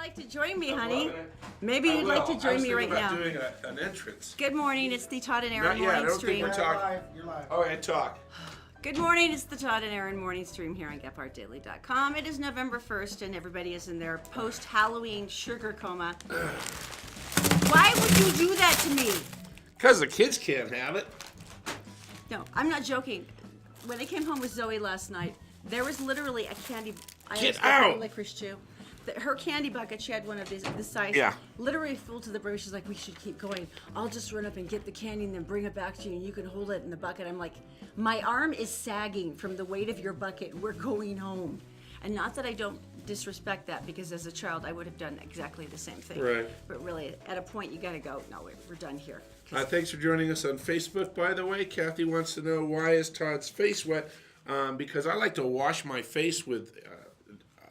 like to join me, honey. Maybe you'd like to join me right now. Doing an entrance. Good morning. It's the Todd and Erin Not yet. I morning don't think stream. we're talking. You're live. Oh, yeah, talk. Good morning. It's the Todd and Erin morning stream here on GetPartDaily.com. It is November 1st, and everybody is in their post-Halloween sugar coma. Why would you do that to me? Because the kids can't have it. No, I'm not joking. When I came home with Zoe last night, there was literally a candy. Get I out! Licorice chew. Her candy bucket, she had one of these, this size, Yeah. literally full to the brim. She's like, we should keep going. I'll just run up and get the candy and then bring it back to you and you can hold it in the bucket. I'm like, my arm is sagging from the weight of your bucket. We're going home. And not that I don't disrespect that, because as a child, I would have done exactly the same thing. Right. But really, at a point, you gotta go, no, we're done here. Thanks for joining us on Facebook, by the way. Kathy wants to know, why is Todd's face wet? Because I like to wash my face with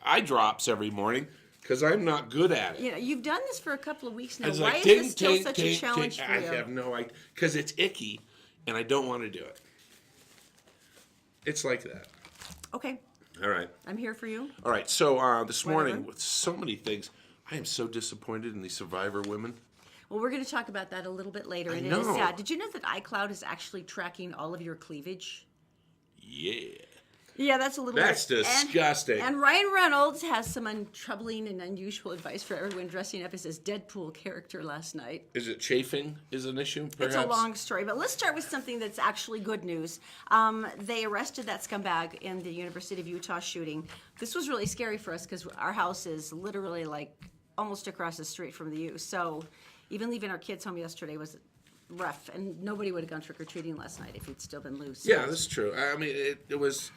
eye drops every morning, because I'm not good at it. You know, you've done this for a couple of weeks now. It's Why like, is ting, this still ting, such ting, a challenge ting. for you? I have no idea. Because it's icky, and I don't want to do it. It's like that. Okay, All right. I'm here for you. All right. So this morning, Whatever. with so many things, I am so disappointed in the Survivor women. Well, we're going to talk about that a little bit later, and it know. is sad. Did you know that iCloud is actually tracking all of your cleavage? Yeah. Yeah, that's a little That's weird. disgusting. And Ryan Reynolds has some troubling and unusual advice for everyone dressing up as his Deadpool character last night. Is it chafing is an issue, perhaps? It's a long story, but let's start with something that's actually good news. They arrested that scumbag in the University of Utah shooting. This was really scary for us because our house is literally like almost across the street from the U. So even leaving our kids home yesterday was rough, and nobody would have gone trick-or-treating last night if he'd still been loose. Yeah, that's true. I mean, it was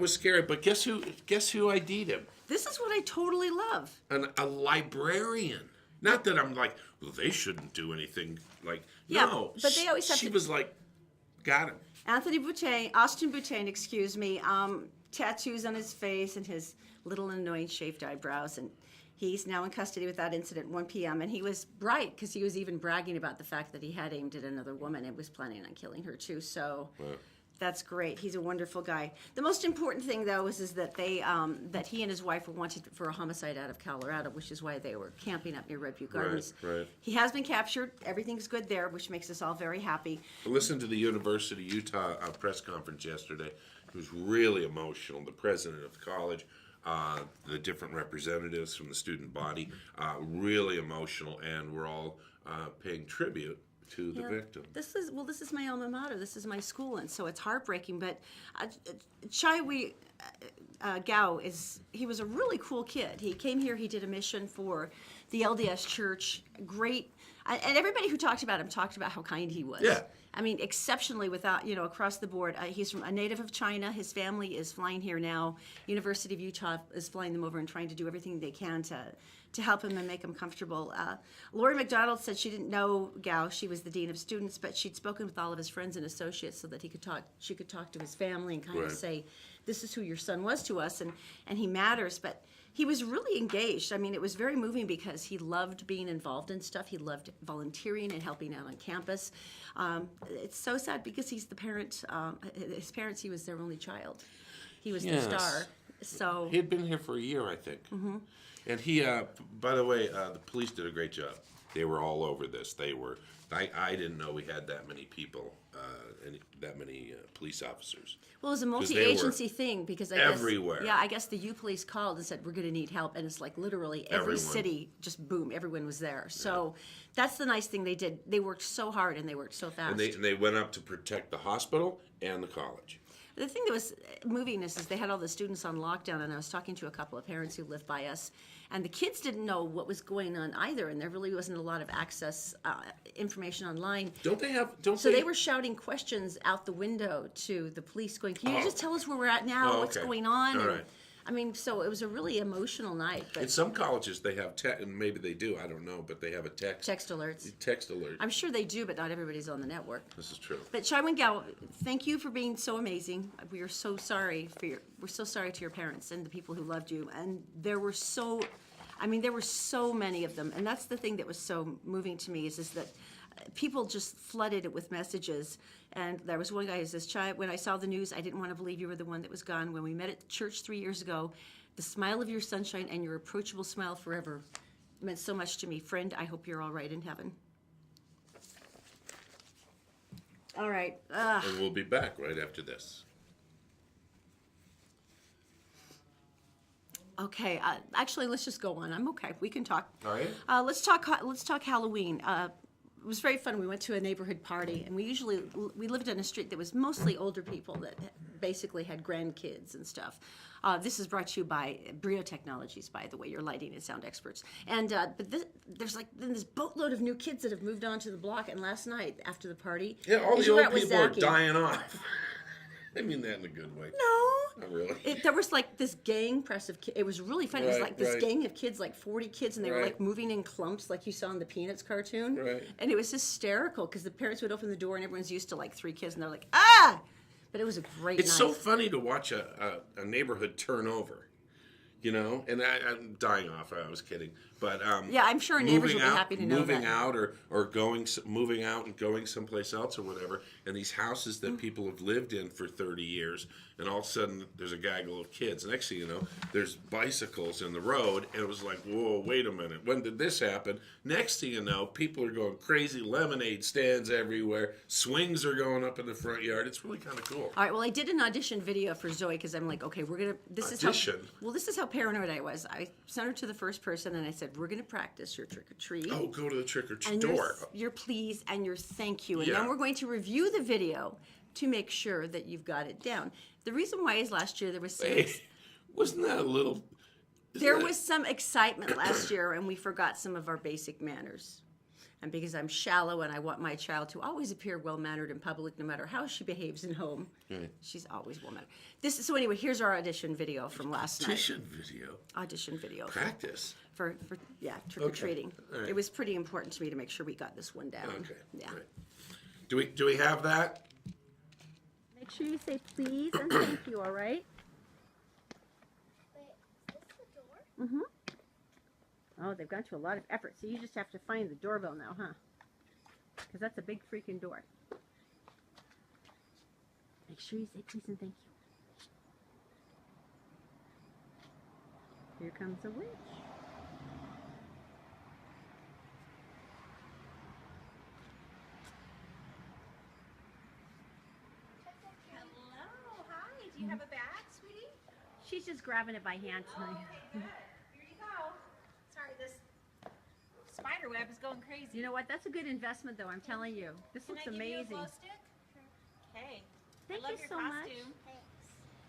scary. But guess who ID'd him? This is what I totally love. A librarian. Not that I'm like, well, they shouldn't do anything. Like, Yeah, no. but they always have she to- was like, got him. Austin Boutain, excuse me, tattoos on his face and his little annoying shaved eyebrows, and he's now in custody with that incident at 1 p.m. And he was bright because he was even bragging about the fact that he had aimed at another woman and was planning on killing her too. So that's great. He's a wonderful guy. The most important thing, though, is that they that he and his wife were wanted for a homicide out of Colorado, which is why they were camping up near Redview Gardens. Right. He has been captured. Everything's good there, which makes us all very happy. I listened to the University of Utah press conference yesterday. It was really emotional. The president of the college, the different representatives from the student body, really emotional, and we're all paying tribute to the victim. This is my alma mater. This is my school, and so it's heartbreaking. But Chai Gao he was a really cool kid. He came here. He did a mission for the LDS Church. Great, and everybody who talked about him talked about how kind he was. Yeah. I mean, exceptionally across the board. He's from a native of China. His family is flying here now. University of Utah is flying them over and trying to do everything they can to help him and make him comfortable. Lori McDonald said she didn't know Gao. She was the dean of students, but she'd spoken with all of his friends and associates so that she could talk to his family and kind of say, this is who your son was to us, and he matters. But he was really engaged. I mean, it was very moving because he loved being involved in stuff. He loved volunteering and helping out on campus. It's so sad because he's the parent. His parents, he was their only child. He was the star. So He had been here for a year, I think. Mm-hmm. And he, by the way, the police did a great job. They were all over this. They were. I didn't know we had that many people, that many police officers. Well, it was a multi-agency thing because everywhere. I guess the U Police called and said, we're going to need help. And it's like literally every city, just boom, everyone was there. So that's the nice thing they did. They worked so hard and they worked so fast. And they went up to protect the hospital and the college. The thing that was moving is they had all the students on lockdown, and I was talking to a couple of parents who live by us, and the kids didn't know what was going on either, and there really wasn't a lot of access information online. They were shouting questions out the window to the police, going, "Can you just tell us where we're at now? What's going on?" All right. I mean, so it was a really emotional night. But in some colleges, they have and maybe they do. I don't know, but they have a text alerts. Text alert. I'm sure they do, but not everybody's on the network. This is true. But Chai Wen-Gao, thank you for being so amazing. We are so sorry we're so sorry to your parents and the people who loved you. And there were so many of them. And that's the thing that was so moving to me is that people just flooded it with messages. And there was one guy who says, "Child, when I saw the news, I didn't want to believe you were the one that was gone. When we met at church 3 years ago, the smile of your sunshine and your approachable smile forever meant so much to me. Friend, I hope you're all right in heaven." All right. And we'll be back right after this. Okay. Actually, let's just go on. I'm okay. We can talk. All right. Let's talk Halloween. It was very fun. We went to a neighborhood party, and we lived on a street that was mostly older people that basically had grandkids and stuff. This is brought to you by Brio Technologies, by the way, your lighting and sound experts. And there's like this boatload of new kids that have moved onto the block. And last night after the party, Yeah, all as the you were old out with people are Zachy- dying off. I mean that in a good way. No. Not really. There was like this gang press of kids. It was really funny. It was Right, like this right. gang of kids, like 40 kids, and they were Right. like moving in clumps like you saw in the Peanuts cartoon. Right. And it was hysterical because the parents would open the door and everyone's used to like 3 kids and they're like, ah! But it was a great It's night. so funny to watch a neighborhood turn over, you know. And I'm dying off. I was kidding, but Yeah, I'm sure neighbors will be happy to know moving that. out or moving out and going someplace else or whatever. And these houses that people have lived in for 30 years, and all of a sudden there's a gaggle of kids. Next thing you know, there's bicycles in the road, and it was like, whoa, wait a minute, when did this happen? Next thing you know, people are going crazy. Lemonade stands everywhere. Swings are going up in the front yard. It's really kind of cool. All right, well, I did an audition video for Zoe because I'm like, okay, this Audition? is how paranoid I was. I sent her to the first person and I said, we're going to practice your trick or treat. Oh, go to the trick or treat And door. your please and your thank you. And Yeah. then we're going to review the video to make sure that you've got it down. The reason why is last year there was Hey, wasn't that a little? there was some excitement last year and we forgot some of our basic manners. And because I'm shallow and I want my child to always appear well-mannered in public no matter how she behaves in home, she's always well-mannered. So anyway, here's our audition video from last night. Audition video. Audition video. Practice. For trick-or-treating. All right. It was pretty important to me to make sure we got this one down. Okay. Yeah. All right. Do we have that? Make sure you say please and thank you, all right? Wait, is this the door? Oh, they've gone to a lot of effort, so you just have to find the doorbell now, huh? Because that's a big freaking door. Make sure you say please and thank you. Here comes a witch. Hello, hi. Do you have a bag, sweetie? She's just grabbing it by hand tonight. Here you go. Sorry, this spider web is going crazy. You know what? That's a good investment, though. I'm telling you. This Can looks I give you a amazing. glow stick? Okay. Thank I love you your so much. costume. Thanks.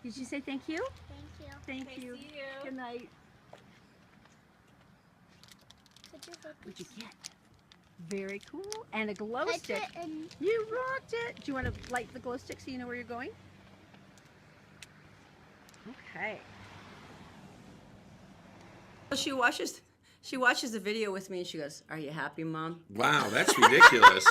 Did you say thank you? Thank you. Thank Okay, you. see you. Good night. Could you hold What'd you this? get? Very cool. And a glow Touch stick. it and You rocked it. Do you want to light the glow stick so you know where you're going? Okay. She watches the video with me and she goes, "Are you happy, Mom?" Wow, that's ridiculous.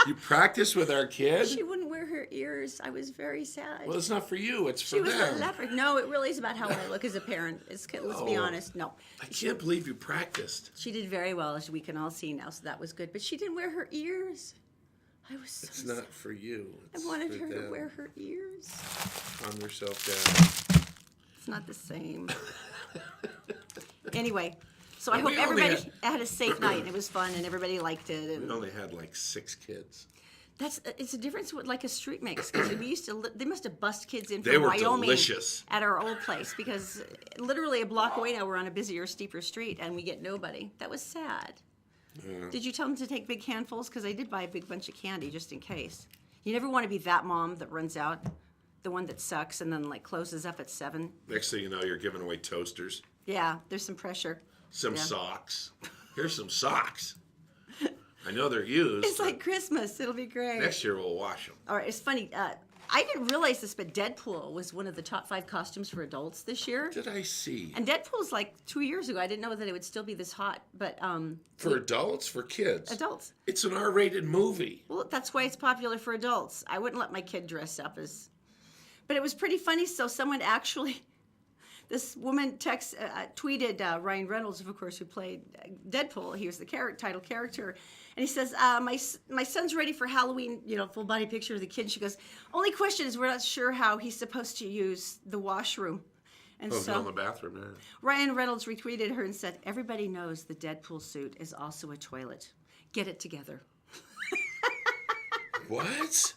You practice with our kid? She wouldn't wear her ears. I was very sad. Well, it's not for you. It's for She was a them. leopard. No, it really is about how I look as a parent. Let's be Oh. honest. No. I can't believe you practiced. She did very well, as we can all see now, so that was good. But she didn't wear her ears. I was so It's sad. not for you. I It's wanted for her to them. wear her ears. Calm yourself down. It's not the same. Anyway, so I We hope only everybody had a safe night and it was fun and everybody liked it. We And only had like 6 kids. it's a difference with like a street makes because we used to they must have bust kids in They from were Wyoming delicious. at our old place because literally a block away now we're on a busier, steeper street and we get nobody. That was sad. Did you tell them to take big handfuls? Because I did buy a big bunch of candy just in case. You never want to be that mom that runs out, the one that sucks and then like closes up at 7. Next thing you know, you're giving away toasters, Yeah, there's some pressure. some Yeah. socks. Here's some socks. I know they're used. It's like Christmas. It'll be great. Next year we'll wash them. All right, it's funny. I didn't realize this, but Deadpool was one of the top 5 costumes for adults this year. Did I see? And Deadpool's like 2 years ago. I didn't know that it would still be this hot, but For adults, for kids. adults. It's an R-rated movie. Well, that's why it's popular for adults. I wouldn't let my kid dress up as. But it was pretty funny. So someone actually, this woman tweeted Ryan Reynolds, of course, who played Deadpool. He was the title character. And he says, my son's ready for Halloween, full body picture of the kid. She goes, only question is we're not sure how he's supposed to use the washroom. And Oh, in the bathroom, yeah. Ryan Reynolds retweeted her and said, everybody knows the Deadpool suit is also a toilet. Get it together. What?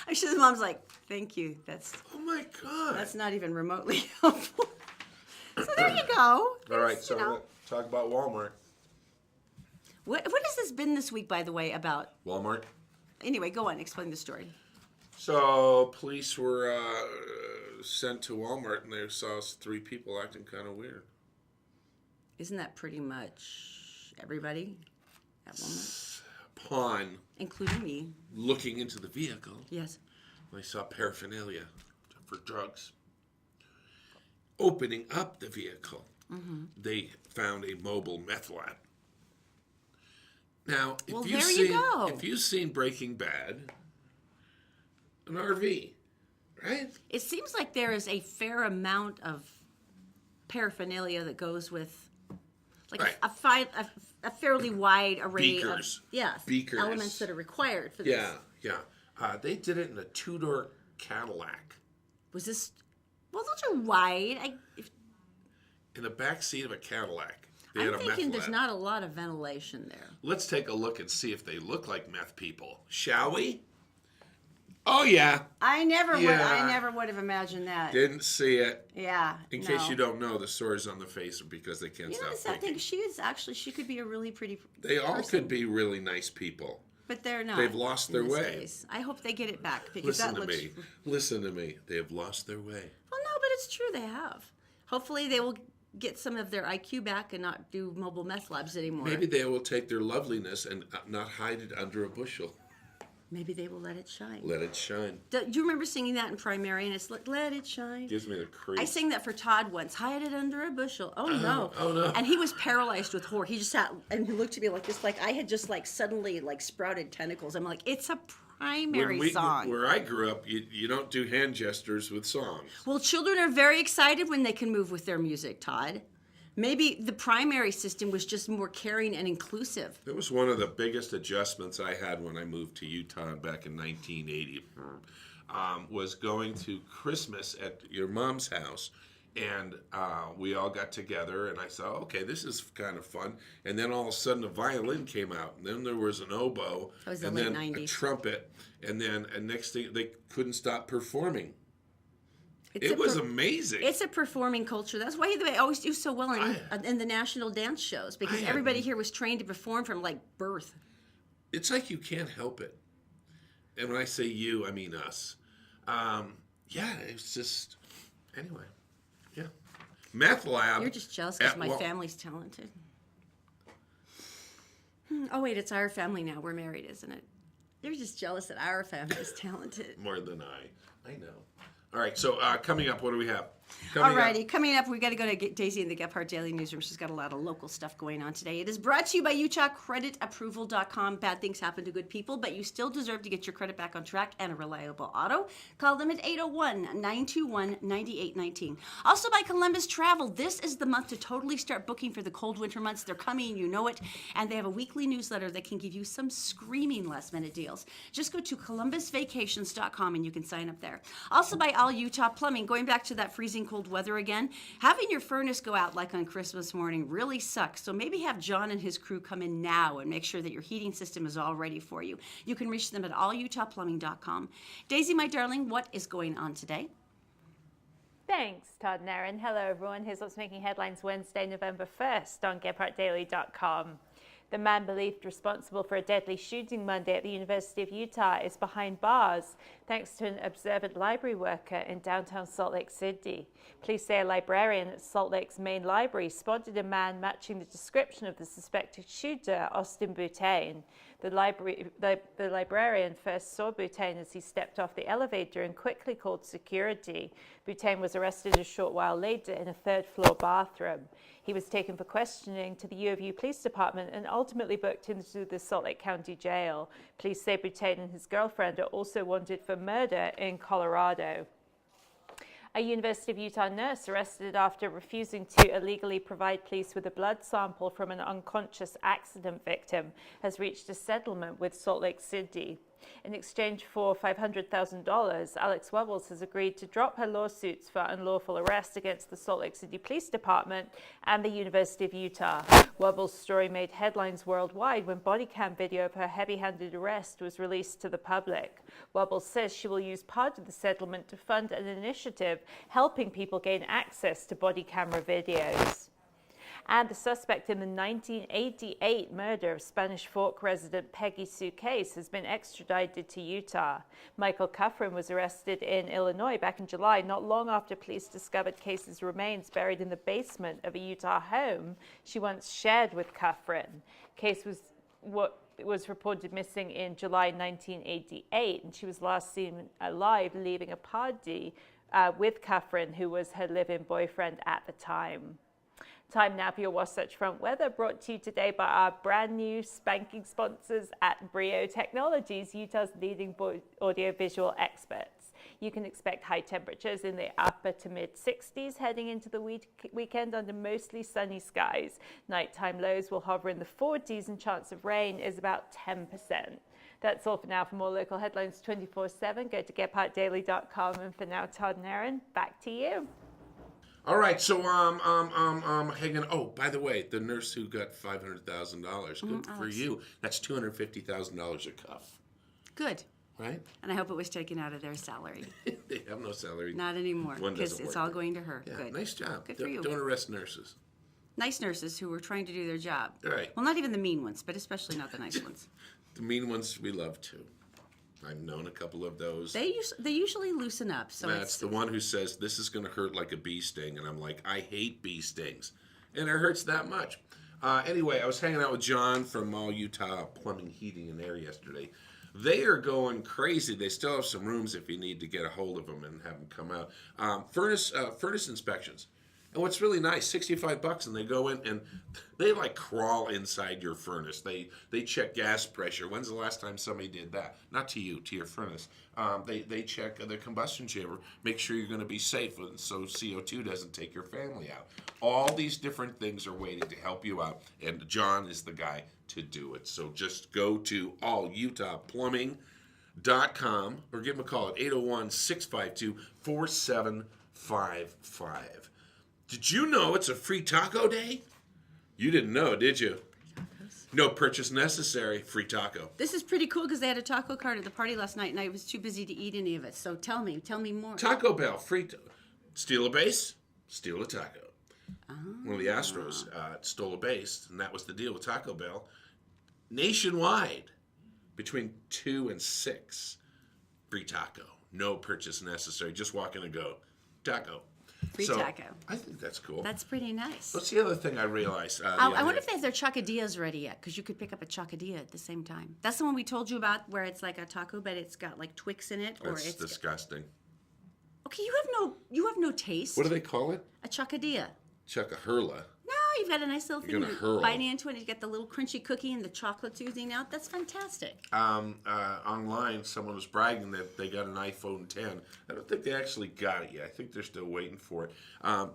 I'm sure the mom's like, thank you. Oh my God. That's not even remotely helpful. So there you go. All right, so we'll talk about Walmart. What has this been this week, by the way, about? Walmart. Anyway, go on. Explain the story. So police were sent to Walmart and they saw 3 people acting kind of weird. Isn't that pretty much everybody at Walmart? Upon Including me. looking into the vehicle, Yes. they saw paraphernalia for drugs. Opening up the vehicle, they found a mobile meth lab. Now, if you've seen Breaking Bad, an RV, right? It seems like there is a fair amount of paraphernalia that goes with, like Right. a fairly wide array Beakers. of Beakers. elements that are required for this. Yeah. They did it in a 2-door Cadillac. Was this? Well, those are wide. In the back seat of a Cadillac. They had I'm a thinking meth there's lab. not a lot of ventilation there. Let's take a look and see if they look like meth people, shall we? Oh yeah. I never Yeah. would have imagined that. Didn't see it. Yeah. In case you don't know, the sores on the face are because they can't You know, stop I think thinking. she could be a really pretty They all person, could be really nice people. but they're not. They've lost in their this way. case. I hope they get it back because Listen that to looks. me. Listen to me. They have lost their way. Well, no, but it's true they have. Hopefully they will get some of their IQ back and not do mobile meth labs anymore. Maybe they will take their loveliness and not hide it under a bushel. Maybe they will let it shine. Let it shine. Do you remember singing that in primary? And it's like, let it shine. Gives me the creeps. I sang that for Todd once. Hide it under a bushel. Oh no. Oh, no. And he was paralyzed with horror. He just sat and he looked at me like this, like I had just like suddenly like sprouted tentacles. I'm like, it's a primary song. Where I grew up, you don't do hand gestures with songs. Well, children are very excited when they can move with their music, Todd. Maybe the primary system was just more caring and inclusive. It was one of the biggest adjustments I had when I moved to Utah back in 1980. Was going to Christmas at your mom's house, and we all got together, and I thought, okay, this is kind of fun. And then all of a sudden, a violin came out, and then there was an oboe, That was the and late then 90s. a trumpet, and then next thing they couldn't stop performing. It's It was amazing. It's a performing culture. That's why they always do so well in the national dance shows, because everybody here was trained to perform from like birth. It's like you can't help it. And when I say you, I mean us. Yeah, it's just, anyway, yeah. Meth lab. You're just jealous because at my Wal- family's talented. Oh wait, it's our family now. We're married, isn't it? You're just jealous that our family is talented. More than I know. All right, so coming up, what do we have? Alrighty, coming up, we've got to go to Daisy in the Gephardt Daily Newsroom. She's got a lot of local stuff going on today. It is brought to you by UtahCreditApproval.com. Bad things happen to good people, but you still deserve to get your credit back on track and a reliable auto. Call them at 801-921-9819. Also by Columbus Travel. This is the month to totally start booking for the cold winter months. They're coming, you know it. And they have a weekly newsletter that can give you some screaming last-minute deals. Just go to columbusvacations.com and you can sign up there. Also by All Utah Plumbing. Going back to that freezing cold weather again, having your furnace go out like on Christmas morning really sucks. So maybe have John and his crew come in now and make sure that your heating system is all ready for you. You can reach them at allutahplumbing.com. Daisy, my darling, what is going on today? Thanks, Todd and Erin. Hello, everyone. Here's what's making headlines Wednesday, November 1st on GephartDaily.com. The man believed responsible for a deadly shooting Monday at the University of Utah is behind bars, thanks to an observant library worker in downtown Salt Lake City. Police say a librarian at Salt Lake's main library spotted a man matching the description of the suspected shooter, Austin Butane. The librarian first saw Butane as he stepped off the elevator and quickly called security. Butane was arrested a short while later in a third-floor bathroom. He was taken for questioning to the U of U Police Department and ultimately booked into the Salt Lake County Jail. Police say Butane and his girlfriend are also wanted for murder in Colorado. A University of Utah nurse arrested after refusing to illegally provide police with a blood sample from an unconscious accident victim has reached a settlement with Salt Lake City. In exchange for $500,000, Alex Wubbles has agreed to drop her lawsuits for unlawful arrest against the Salt Lake City Police Department and the University of Utah. Wubbles' story made headlines worldwide when body cam video of her heavy-handed arrest was released to the public. Wubbles says she will use part of the settlement to fund an initiative helping people gain access to body camera videos. And the suspect in the 1988 murder of Spanish Fork resident Peggy Sue Case has been extradited to Utah. Michael Cuffrin was arrested in Illinois back in July, not long after police discovered Case's remains buried in the basement of a Utah home she once shared with Cuffrin. Case was reported missing in July 1988, and she was last seen alive leaving a party with Cuffrin, who was her live-in boyfriend at the time. Time now for your Wasatch Front weather, brought to you today by our brand new spanking sponsors at Brio Technologies, Utah's leading audiovisual experts. You can expect high temperatures in the upper to mid 60s heading into the weekend under mostly sunny skies. Nighttime lows will hover in the 40s and chance of rain is about 10%. That's all for now. For more local headlines 24/7, go to getpartdaily.com. And for now, Todd and Erin, back to you. All right, so hanging. Oh, by the way, the nurse who got $500,000, good for Alex. you. That's $250,000 a cuff, Good. right? And I hope it was taken out of their salary. They have no salary. Not anymore, One because doesn't it's work. all going to her. Yeah, Good. nice job. Good for you. Don't arrest nurses. Nice nurses who were trying to do their job. Right. Well, not even the mean ones, but especially not the nice ones. The mean ones we love too. I've known a couple of those. They usually loosen up. So That's the one who says, this is going to hurt like a bee sting. And I'm like, I hate bee stings. And it hurts that much. Anyway, I was hanging out with John from All Utah Plumbing, Heating, and Air yesterday. They are going crazy. They still have some rooms if you need to get a hold of them and have them come out. Furnace inspections. And what's really nice, $65, and they go in and they like crawl inside your furnace. They check gas pressure. When's the last time somebody did that? Not to you, to your furnace. They check the combustion chamber, make sure you're going to be safe so CO2 doesn't take your family out. All these different things are waiting to help you out, and John is the guy to do it. So just go to allutahplumbing.com or give them a call at 801-652-4755. Did you know it's a free taco day? You didn't know, did you? No purchase necessary, free taco. This is pretty cool because they had a taco cart at the party last night, and I was too busy to eat any of it. So tell me more. Taco Bell, free. Steal a base, steal a taco. One of the Astros stole a base, and that was the deal with Taco Bell. Nationwide, between 2 and 6, free taco. No purchase necessary. Just walk in and go, taco. Free taco. I think that's cool. That's pretty nice. What's the other thing I realized? I wonder if they have their chocadillas ready yet, because you could pick up a chocadilla at the same time. That's the one we told you about, where it's like a taco, but it's got like Twix in it, or That's it's disgusting. okay. You have no taste. What do they call it? A chocadilla. Chuck-a-hurla. No, you've got a nice little thing. You're gonna You're hurl. biting into it, and you get the little crunchy cookie, and the chocolate's oozing out. That's fantastic. Online, someone was bragging that they got an iPhone 10. I don't think they actually got it yet. I think they're still waiting for it.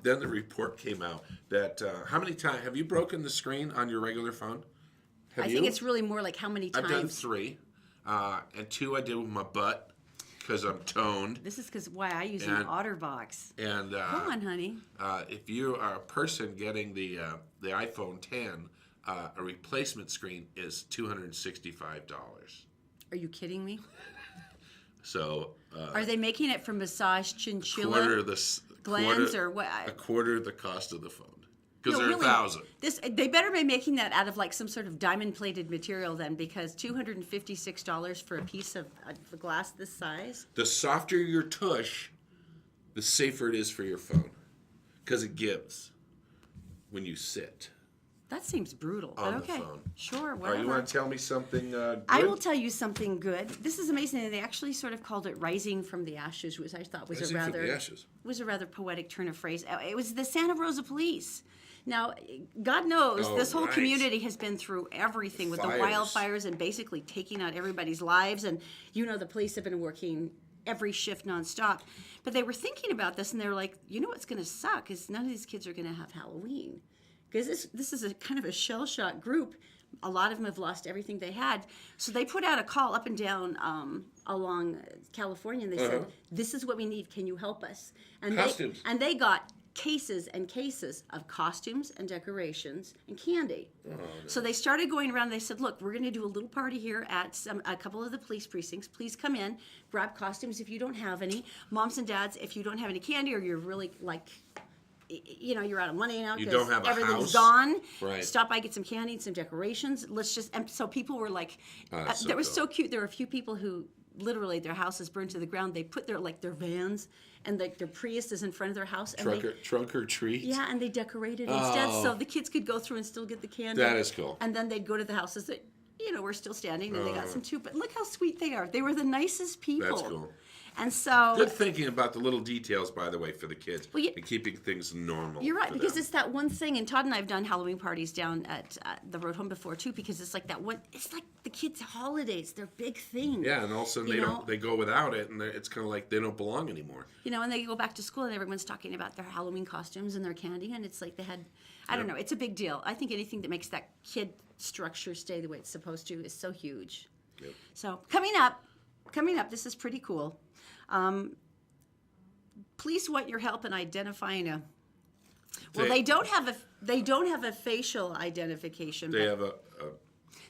Then the report came out that how many times have you broken the screen on your regular phone? Have I think it's really more like how many times. I've done 3, and 2 I did with my butt because I'm toned. This is why I use an OtterBox. And Come on, honey. if you are a person getting the iPhone 10, a replacement screen is $265. Are you kidding me? So Are they making it from massage chinchilla glands or what? A quarter the cost of the phone because No, they're really, 1,000. They better be making that out of like some sort of diamond-plated material then, because $256 for a piece of glass this size. The softer your tush, the safer it is for your phone because it gives when you sit. That seems brutal. On but the okay, phone. sure, All right, whatever. you want to tell me something good? I will tell you something good. This is amazing. They actually sort of called it "Rising from the Ashes," which I thought was Rising from the ashes. was a rather poetic turn of phrase. It was the Santa Rosa Police. Now, God knows this whole right. community has been through everything with Fires. the wildfires and basically taking out everybody's lives. And the police have been working every shift nonstop. But they were thinking about this, and they were like, you know what's going to suck is none of these kids are going to have Halloween. Because this is a kind of a shell-shocked group. A lot of them have lost everything they had. So they put out a call up and down along California, and they said, this is what we need. Can you help us? And Costumes. They got cases and cases of costumes and decorations and candy. So they started going around. They said, look, we're going to do a little party here at a couple of the police precincts. Please come in, grab costumes if you don't have any. Moms and dads, if you don't have any candy or you're really like, you know, you're out of money now You because don't have a everything's house. gone. Right. Stop by, get some candy and some decorations. Let's just, and so people were like, that's so that was cool. so cute. There were a few people who literally their houses burned to the ground. They put their vans and their Priuses in front of their house. And Trunk or treat? yeah, and they decorated instead so the kids could go through and still get the candy. That is cool. And then they'd go to the houses that, you know, were still standing and they got some too. But look how sweet they are. They were the nicest people. That's cool. And so Good thinking about the little details, by the way, for the kids. Well, and keeping things normal. you're right, for because them. it's that one thing, and Todd and I have done Halloween parties down at the road home before too, because it's like that one. It's like the kids' holidays; they're big thing. Yeah, and all of a sudden they go without it, and it's kind of like they don't belong anymore. You know, and they go back to school, and everyone's talking about their Halloween costumes and their candy, and it's like they had. I don't know. It's a big deal. I think anything that makes that kid structure stay the way it's supposed to is so huge. Yep. So coming up, this is pretty cool. Please want your help in identifying a. Well, they don't have a facial identification. They but have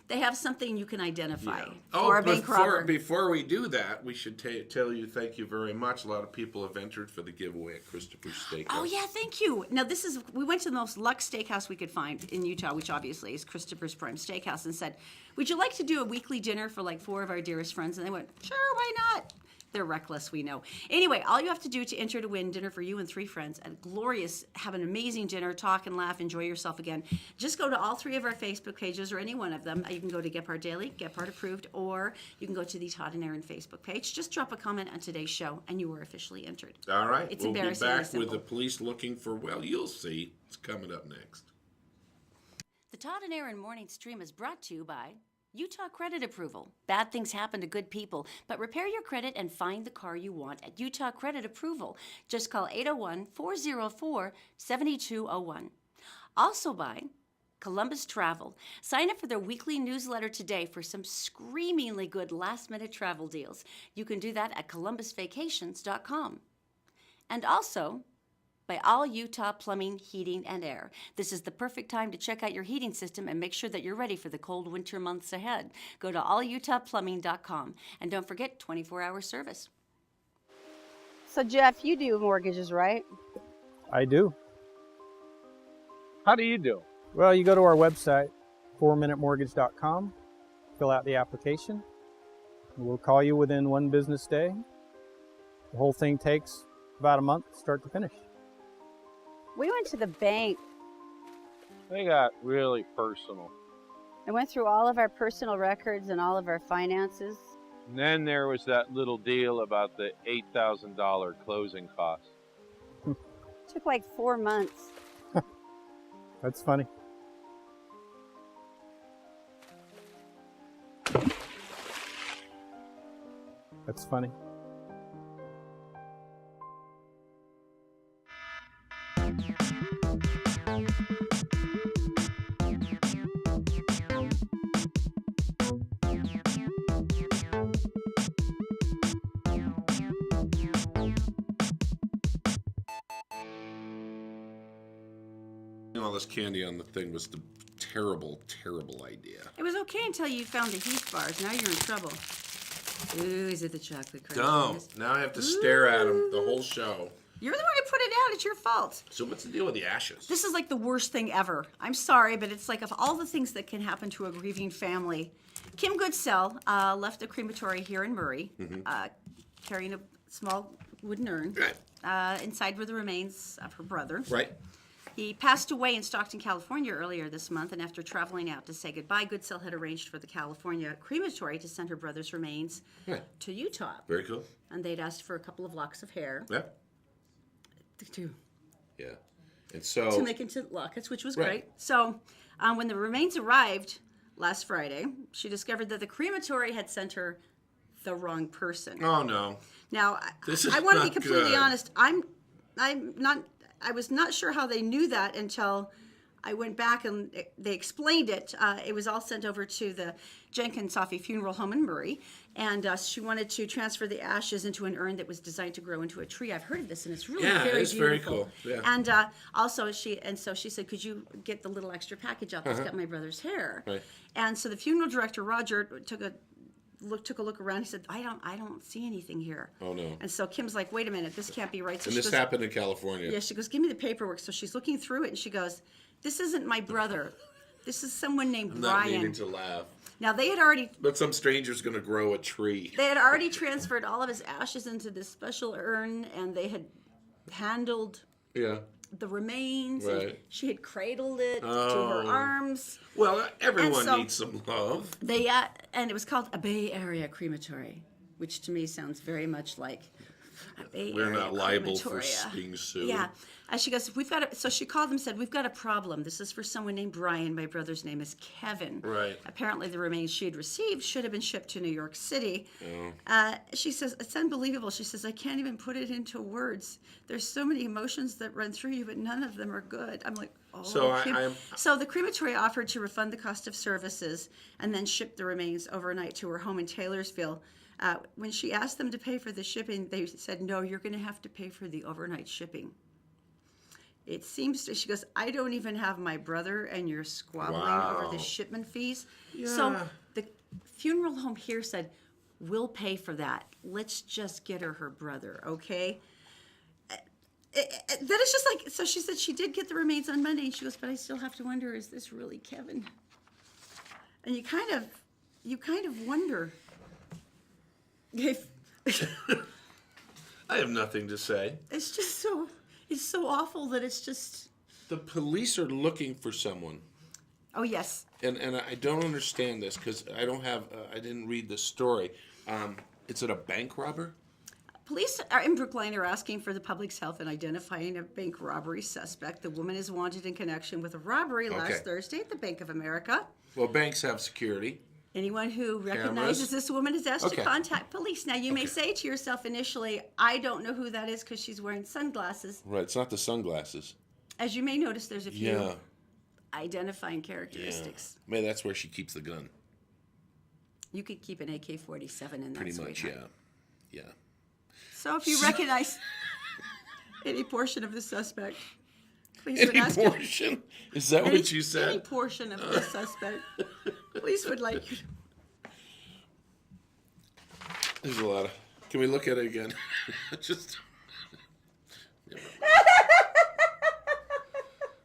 they have something you can identify Oh, for a bank robber. before we do that, we should tell you thank you very much. A lot of people have entered for the giveaway at Christopher's Steakhouse. Oh yeah, thank you. Now we went to the most luxe steakhouse we could find in Utah, which obviously is Christopher's Prime Steakhouse, and said, "Would you like to do a weekly dinner for like 4 of our dearest friends?" And they went, "Sure, why not?" They're reckless, we know. Anyway, all you have to do to enter to win dinner for you and 3 friends at glorious, have an amazing dinner, talk and laugh, enjoy yourself again. Just go to all 3 of our Facebook pages or any one of them. You can go to Gephardt Daily, Gephardt Approved, or you can go to the Todd and Erin Facebook page. Just drop a comment on today's show, and you were officially entered. All right, It's we'll be embarrassingly back simple. with the police looking for. Well, you'll see. It's coming up next. The Todd and Erin Morning Stream is brought to you by Utah Credit Approval. Bad things happen to good people, but repair your credit and find the car you want at Utah Credit Approval. Just call 801-404-7201. Also by Columbus Travel. Sign up for their weekly newsletter today for some screamingly good last-minute travel deals. You can do that at columbusvacations.com. And also by All Utah Plumbing, Heating, and Air. This is the perfect time to check out your heating system and make sure that you're ready for the cold winter months ahead. Go to allutahplumbing.com, and don't forget 24-hour service. So Jeff, you do mortgages, right? I do. How do you do? Well, you go to our website, 4minutemortgage.com, fill out the application. We'll call you within 1 business day. The whole thing takes about a month, start to finish. We went to the bank They got really personal. and went through all of our personal records and all of our finances. And then there was that little deal about the $8,000 closing costs. It took like 4 months. That's funny. That's funny. All this candy on the thing was the terrible, terrible idea. It was okay until you found the Heath bars. Now you're in trouble. Ooh, is it the chocolate crunch? Don't. Now I have to stare at them the whole show. You're the one who put it out. It's your fault. So what's the deal with the ashes? This is like the worst thing ever. I'm sorry, but it's like of all the things that can happen to a grieving family, Kim Goodsell left a crematory here in Murray, carrying a small wooden urn. Right. Inside were the remains of her brother. Right. He passed away in Stockton, California earlier this month, and after traveling out to say goodbye, Goodsell had arranged for the California crematory to send her brother's remains Yeah. to Utah. Very cool. And they'd asked for a couple of locks of hair Yeah. to Yeah. And so make into lockets, which was Right. great. So when the remains arrived last Friday, she discovered that the crematory had sent her the wrong person. Oh no. Now, This is I want to be not completely good. honest. I was not sure how they knew that until I went back and they explained it. It was all sent over to the Jenkins Safi Funeral Home in Murray, and she wanted to transfer the ashes into an urn that was designed to grow into a tree. I've heard of this, and it's really Yeah, very it's very beautiful. cool. Yeah. And also so she said, "Could you get the little extra package out that's got my brother's hair?" Right. And so the funeral director Roger took a look around. He said, I don't see anything here. Oh, no. And so Kim's like, wait a minute, this can't be right. So And she this goes, happened in California. yeah, she goes, give me the paperwork. So she's looking through it and she goes, this isn't my brother. This is someone named I'm not Brian. meaning to laugh. Now they had already But some stranger's going to grow a tree. transferred all of his ashes into this special urn, and they had handled Yeah. the remains. And Right. she had cradled it to Oh. her arms. Well, everyone And so- needs some love. They and it was called a Bay Area crematory, which to me sounds very much like a Bay We're Area not liable for crematoria. being sued. Yeah. And she goes, so she called them and said, we've got a problem. This is for someone named Brian. My brother's name is Kevin. Right. Apparently the remains she had received should have been shipped to New York City. Oh. She says, it's unbelievable. She says, I can't even put it into words. There's so many emotions that run through you, but none of them are good. I'm like, oh. So Kim. So the crematory offered to refund the cost of services and then ship the remains overnight to her home in Taylorsville. When she asked them to pay for the shipping, they said, no, you're going to have to pay for the overnight shipping. It seems she goes, I don't even have my brother, and you're squabbling over the Wow. shipment fees. So Yeah. the funeral home here said, we'll pay for that. Let's just get her brother, okay? That is just like, so she said she did get the remains on Monday, and she goes, but I still have to wonder, is this really Kevin? And you kind of wonder if I have nothing to say. it's just so awful that it's just, The police are looking for someone. oh yes. And I don't understand this because I don't have, I didn't read the story. Is it a bank robber? Police are in Brookline are asking for the public's help in identifying a bank robbery suspect. The woman is wanted in connection with a robbery Okay. last Thursday at the Bank of America. Well, banks have security. Anyone who recognizes Cameras? this woman is asked Okay. to contact police. Now, you may Okay. say to yourself initially, I don't know who that is because she's wearing sunglasses. Right, it's not the sunglasses. As you may notice, there's a few Yeah. identifying Yeah. characteristics. Maybe that's where she keeps the gun. You could keep an AK-47 in that Pretty much, sweetheart. yeah. Yeah. So if you recognize any portion of the suspect, please would Any ask portion? Is that what you any said? portion of the suspect, police would like you to. There's a lot of. Can we look at it again? Just.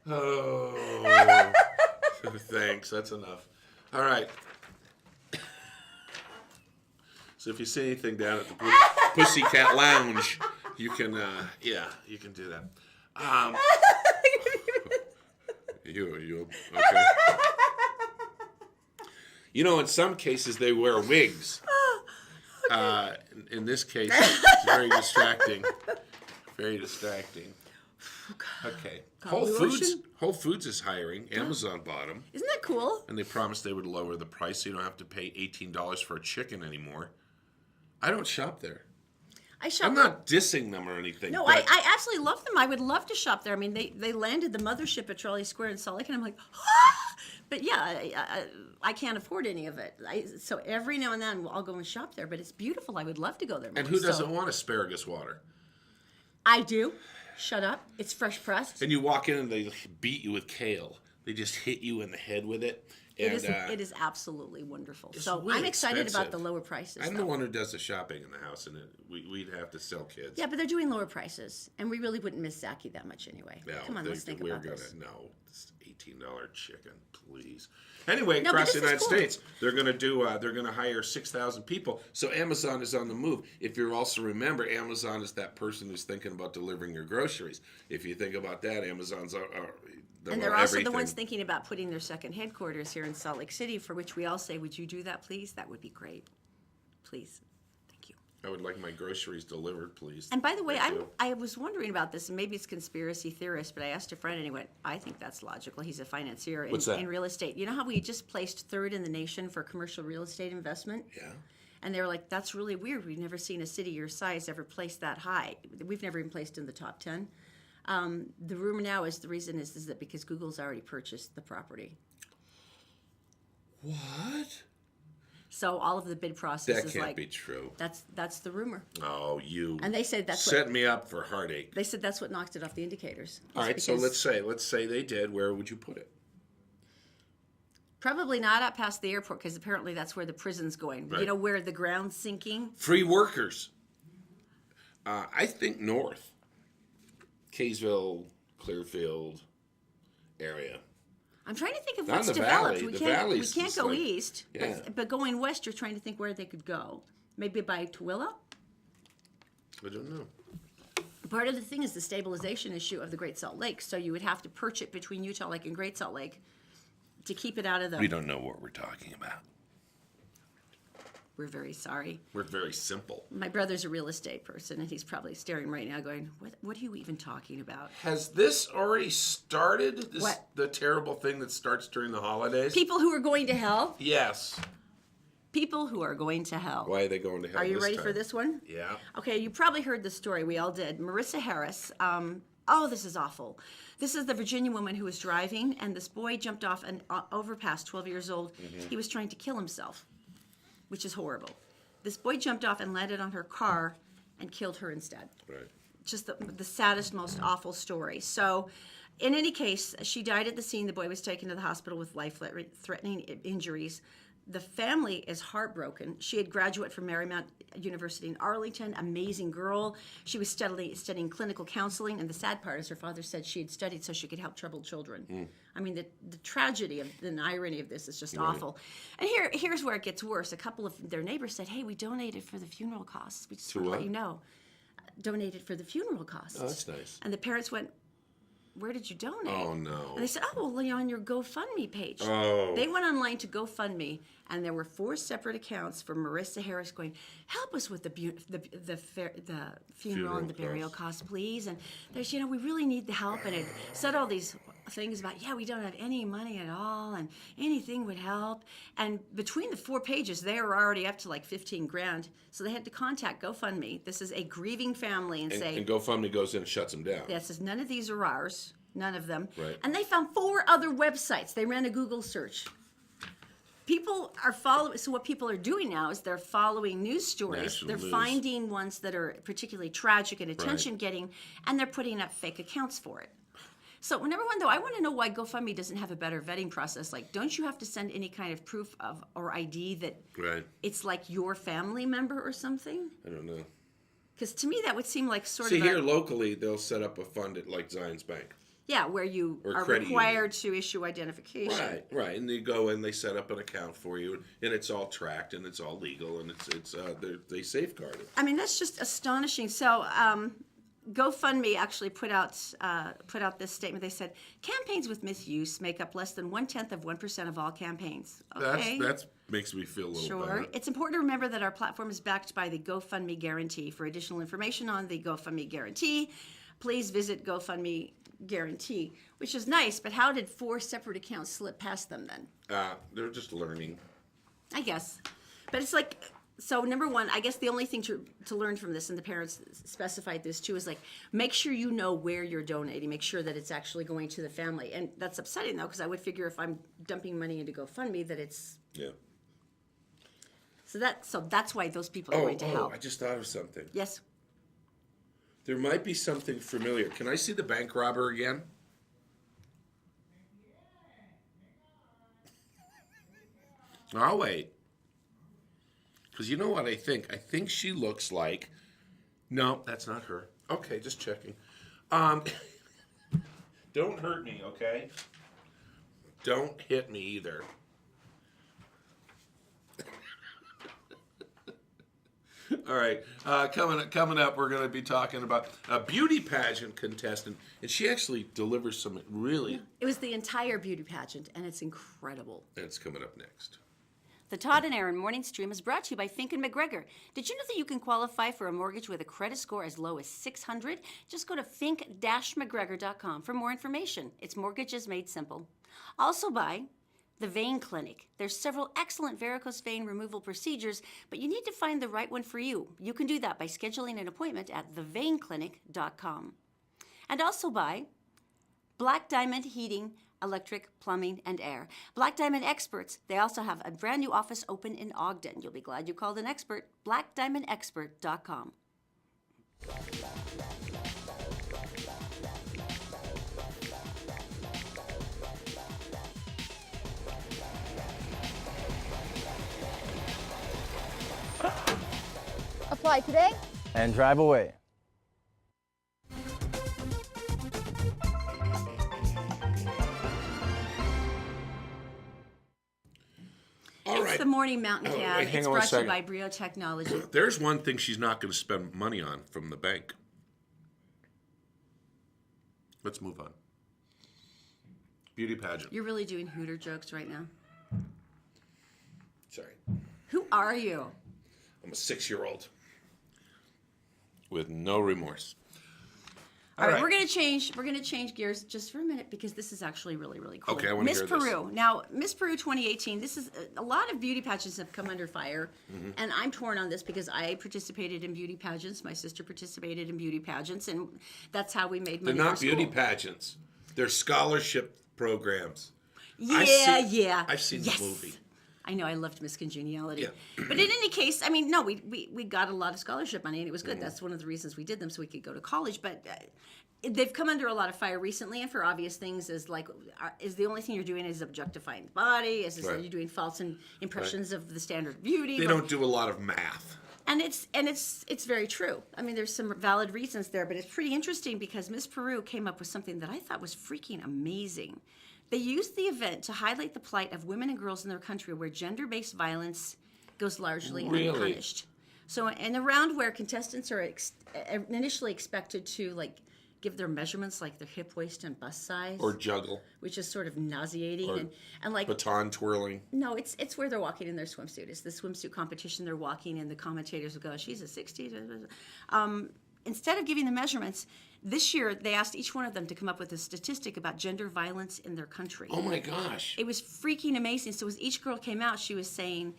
Oh. Thanks. That's enough. All right. So if you see anything down at the Pussycat Lounge, you can, you can do that. You okay? You know, in some cases they wear wigs. In this case, it's very distracting. Very distracting. Okay. Call the ocean? Whole Foods is hiring. Amazon bought them, Isn't that cool? and they promised they would lower the price so you don't have to pay $18 for a chicken anymore. I don't shop there. I shop. I'm not dissing them or anything. No, but I absolutely love them. I would love to shop there. I mean, they landed the mothership at Trolley Square in Salt Lake, and I'm like, ah! But yeah, I can't afford any of it. So every now and then I'll go and shop there. But it's beautiful. I would love to go there more. And who doesn't So want asparagus water? I do. Shut up. It's fresh pressed. And you walk in and they beat you with kale. They just hit you in the head with it. And, It is absolutely wonderful. it's So really I'm excited about expensive. the lower prices. I'm though. the one who does the shopping in the house, and we'd have to sell kids. Yeah, but they're doing lower prices, and we really wouldn't miss Zaki that much anyway. No, Come on, let's think we're about gonna this. no. It's $18 chicken, please. Anyway, No, but across the this is United cool. States, they're gonna hire 6,000 people. So Amazon is on the move. If you also remember, Amazon is that person who's thinking about delivering your groceries. If you think about that, Amazon's And they're also the ones thinking about putting their second headquarters here in Salt Lake City, for which we all say, would you do that, please? That would be great. Please. Thank you. I would like my groceries delivered, please. And by the way, Thank you. I was wondering about this, and maybe it's conspiracy theorist, but I asked a friend and he went, I think that's logical. He's a financier What's that? in real estate. You know how we just placed third in the nation for commercial real estate investment? Yeah. And they were like, that's really weird. We've never seen a city your size ever placed that high. We've never even placed in the top 10. The rumor now is the reason is that because Google's already purchased the property. What? So all of the bid process That is can't like, be true. that's the rumor. Oh, you And they said that's set what me up for heartache. they said that's what knocked it off the indicators. All It's right, so because let's say they did. Where would you put it? probably not up past the airport because apparently that's where the prison's going. Right. You know where the ground's sinking? Free workers. I think north. Kaysville, Clearfield area. I'm trying to think of Not what's the developed. valley. We The can't valley's just go like- east, Yeah. but going west, you're trying to think where they could go. Maybe by Tooele? I don't know. Part of the thing is the stabilization issue of the Great Salt Lake. So you would have to perch it between Utah Lake and Great Salt Lake to keep it out of the. We don't know what we're talking about. We're very sorry. We're very simple. My brother's a real estate person, and he's probably staring right now, going, "What are you even talking about?" Has this already started? What? The terrible thing that starts during the holidays? People who are going to hell. Yes. People who are going to hell. Why are they going to hell? Are you this ready time? for this one? Yeah. Okay, you probably heard the story. We all did. Marissa Harris. This is awful. This is the Virginia woman who was driving, and this boy jumped off an overpass, 12 years old. Mm-hmm. He was trying to kill himself, which is horrible. This boy jumped off and landed on her car and killed her instead. Right. Just the saddest, most awful story. So, in any case, she died at the scene. The boy was taken to the hospital with life-threatening injuries. The family is heartbroken. She had graduated from Marymount University in Arlington, amazing girl. She was studying clinical counseling, and the sad part is her father said she had studied so she could help troubled children. I mean, the tragedy of the irony of this is just awful. And here's where it gets worse. A couple of their neighbors said, "Hey, we donated for the funeral costs. We just want to let what? you know." Donated for the funeral costs. Oh, that's nice. And the parents went, "Where did you donate?" Oh, no. And they said, "Oh, well, on your GoFundMe page." Oh. They went online to GoFundMe, and there were 4 separate accounts for Marissa Harris going, "Help us with the funeral and the burial costs, please." And there's, we really need the help. And it said all these things about, we don't have any money at all, and anything would help. And between the 4 pages, they were already up to like 15 grand. So they had to contact GoFundMe. This is a grieving family and say, And GoFundMe goes in and shuts them down. "Yes, says none of these are ours, none of them." Right. And they found 4 other websites. They ran a Google search. People are following. So what people are doing now is they're following news stories. National They're news. finding ones that are particularly tragic and attention-getting, and they're putting up fake accounts for it. So number one, though, I want to know why GoFundMe doesn't have a better vetting process. Like, don't you have to send any kind of proof of or ID that Right. it's like your family member or something? I don't know. Because to me, that would seem like sort See, of here locally, they'll set up a fund at like Zions Bank. where you Or are credit required to issue identification. Right. And they go and they set up an account for you, and it's all tracked and it's all legal, and they safeguard it. I mean, that's just astonishing. So, GoFundMe actually put out this statement. They said campaigns with misuse make up less than 0.1% of all campaigns. Okay. That makes me feel a little Sure. better. It's important to remember that our platform is backed by the GoFundMe Guarantee. For additional information on the GoFundMe Guarantee, please visit GoFundMe Guarantee, which is nice, but how did 4 separate accounts slip past them then? They're just learning. I guess. But it's like, so number one, I guess the only thing to learn from this, and the parents specified this too, is like, make sure you know where you're donating. Make sure that it's actually going to the family. And that's upsetting though, because I would figure if I'm dumping money into GoFundMe that it's, Yeah. so that's why those people are going to help. I just thought of something. Yes. There might be something familiar. Can I see the bank robber again? I'll wait. Because you know what I think? I think she looks like... No, that's not her. Okay, just checking. Don't hurt me, okay? Don't hit me either. All right, coming up, we're going to be talking about a beauty pageant contestant, and she actually delivers some really... It was the entire beauty pageant, and it's incredible. That's coming up next. The Todd and Erin Morning Stream is brought to you by Fink & McGregor. Did you know that you can qualify for a mortgage with a credit score as low as 600? Just go to fink-mcgregor.com for more information. It's mortgages made simple. Also by The Vein Clinic. There's several excellent varicose vein removal procedures, but you need to find the right one for you. You can do that by scheduling an appointment at theveinclinic.com. And also by Black Diamond Heating, Electric, Plumbing, and Air. Black Diamond Experts, they also have a brand new office open in Ogden. You'll be glad you called an expert. BlackDiamondExpert.com. Apply today. And drive away. All It's right. the Morning Mountain Oh, Cab. wait, hang It's on one brought to you second. by Brio Technology. There's one thing she's not going to spend money on from the bank. Let's move on. Beauty pageant. You're really doing Hooter jokes right now. Sorry. Who are you? I'm a 6-year-old with no remorse. All right, we're gonna change gears just for a minute because this is actually really, really cool. Okay, I wanna Miss hear this. Peru. Now, Miss Peru 2018. This is a lot of beauty pageants have come under fire, and I'm torn on this because I participated in beauty pageants. My sister participated in beauty pageants, and that's how we made They're money. not for beauty school. pageants. They're scholarship programs. Yeah, yeah. I've seen Yes. the movie. I know, I loved Miss Congeniality. Yeah. But in any case, I mean, no, we got a lot of scholarship money, and it was good. That's one of the reasons we did them, so we could go to college. But they've come under a lot of fire recently, and for obvious things, is like, is the only thing you're doing is objectifying the body? Is this, Right. are you doing false impressions of the standard of beauty? They Like, don't do a lot of math. and it's very true. I mean, there's some valid reasons there, but it's pretty interesting because Miss Peru came up with something that I thought was freaking amazing. They used the event to highlight the plight of women and girls in their country where gender-based violence goes largely Really? unpunished. So in a round where contestants are initially expected to like give their measurements, like their hip, waist, and bust size, Or juggle. which is sort of nauseating, Or and like Baton twirling. no, it's where they're walking in their swimsuit. It's the swimsuit competition. They're walking, and the commentators will go, "She's a 60." Instead of giving the measurements, this year they asked each one of them to come up with a statistic about gender violence in their country. Oh my gosh. It was freaking amazing. So as each girl came out, she was saying,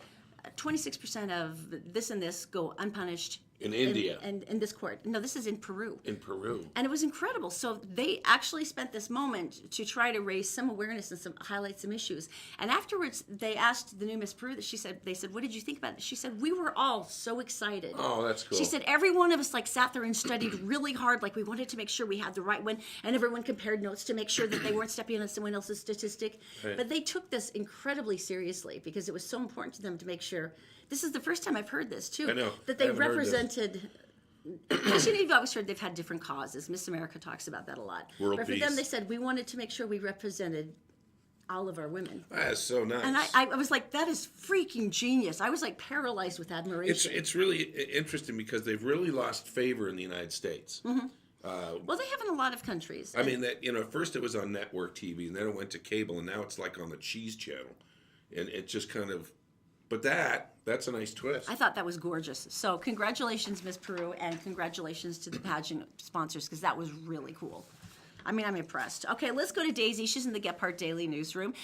26% of this and this go unpunished. In India. And in this court. No, this is in Peru. In Peru. And it was incredible. So they actually spent this moment to try to raise some awareness and highlight some issues. And afterwards, they asked the new Miss Peru they said, "What did you think about it?" She said, "We were all so excited." Oh, that's cool. She said, "Every one of us like sat there and studied really hard, like we wanted to make sure we had the right one, and everyone compared notes to make sure that they weren't stepping on someone else's statistic." Right. But they took this incredibly seriously because it was so important to them to make sure. This is the first time I've heard this too. I know. That I they haven't heard this. represented. Actually, you've always heard they've had different causes. Miss America talks about that a lot. World but for peace. them, they said we wanted to make sure we represented all of our women. That is so nice. And I was like, that is freaking genius. I was like paralyzed with admiration. It's really interesting because they've really lost favor in the United States. Well, they have in a lot of countries. I mean, that at first it was on network TV, and then it went to cable, and now it's like on the Cheese Channel, and it just kind of. But that's a nice twist. I thought that was gorgeous. So congratulations, Miss Peru, and congratulations to the pageant sponsors because that was really cool. I mean, I'm impressed. Okay, let's go to Daisy. She's in the Gephardt Daily newsroom.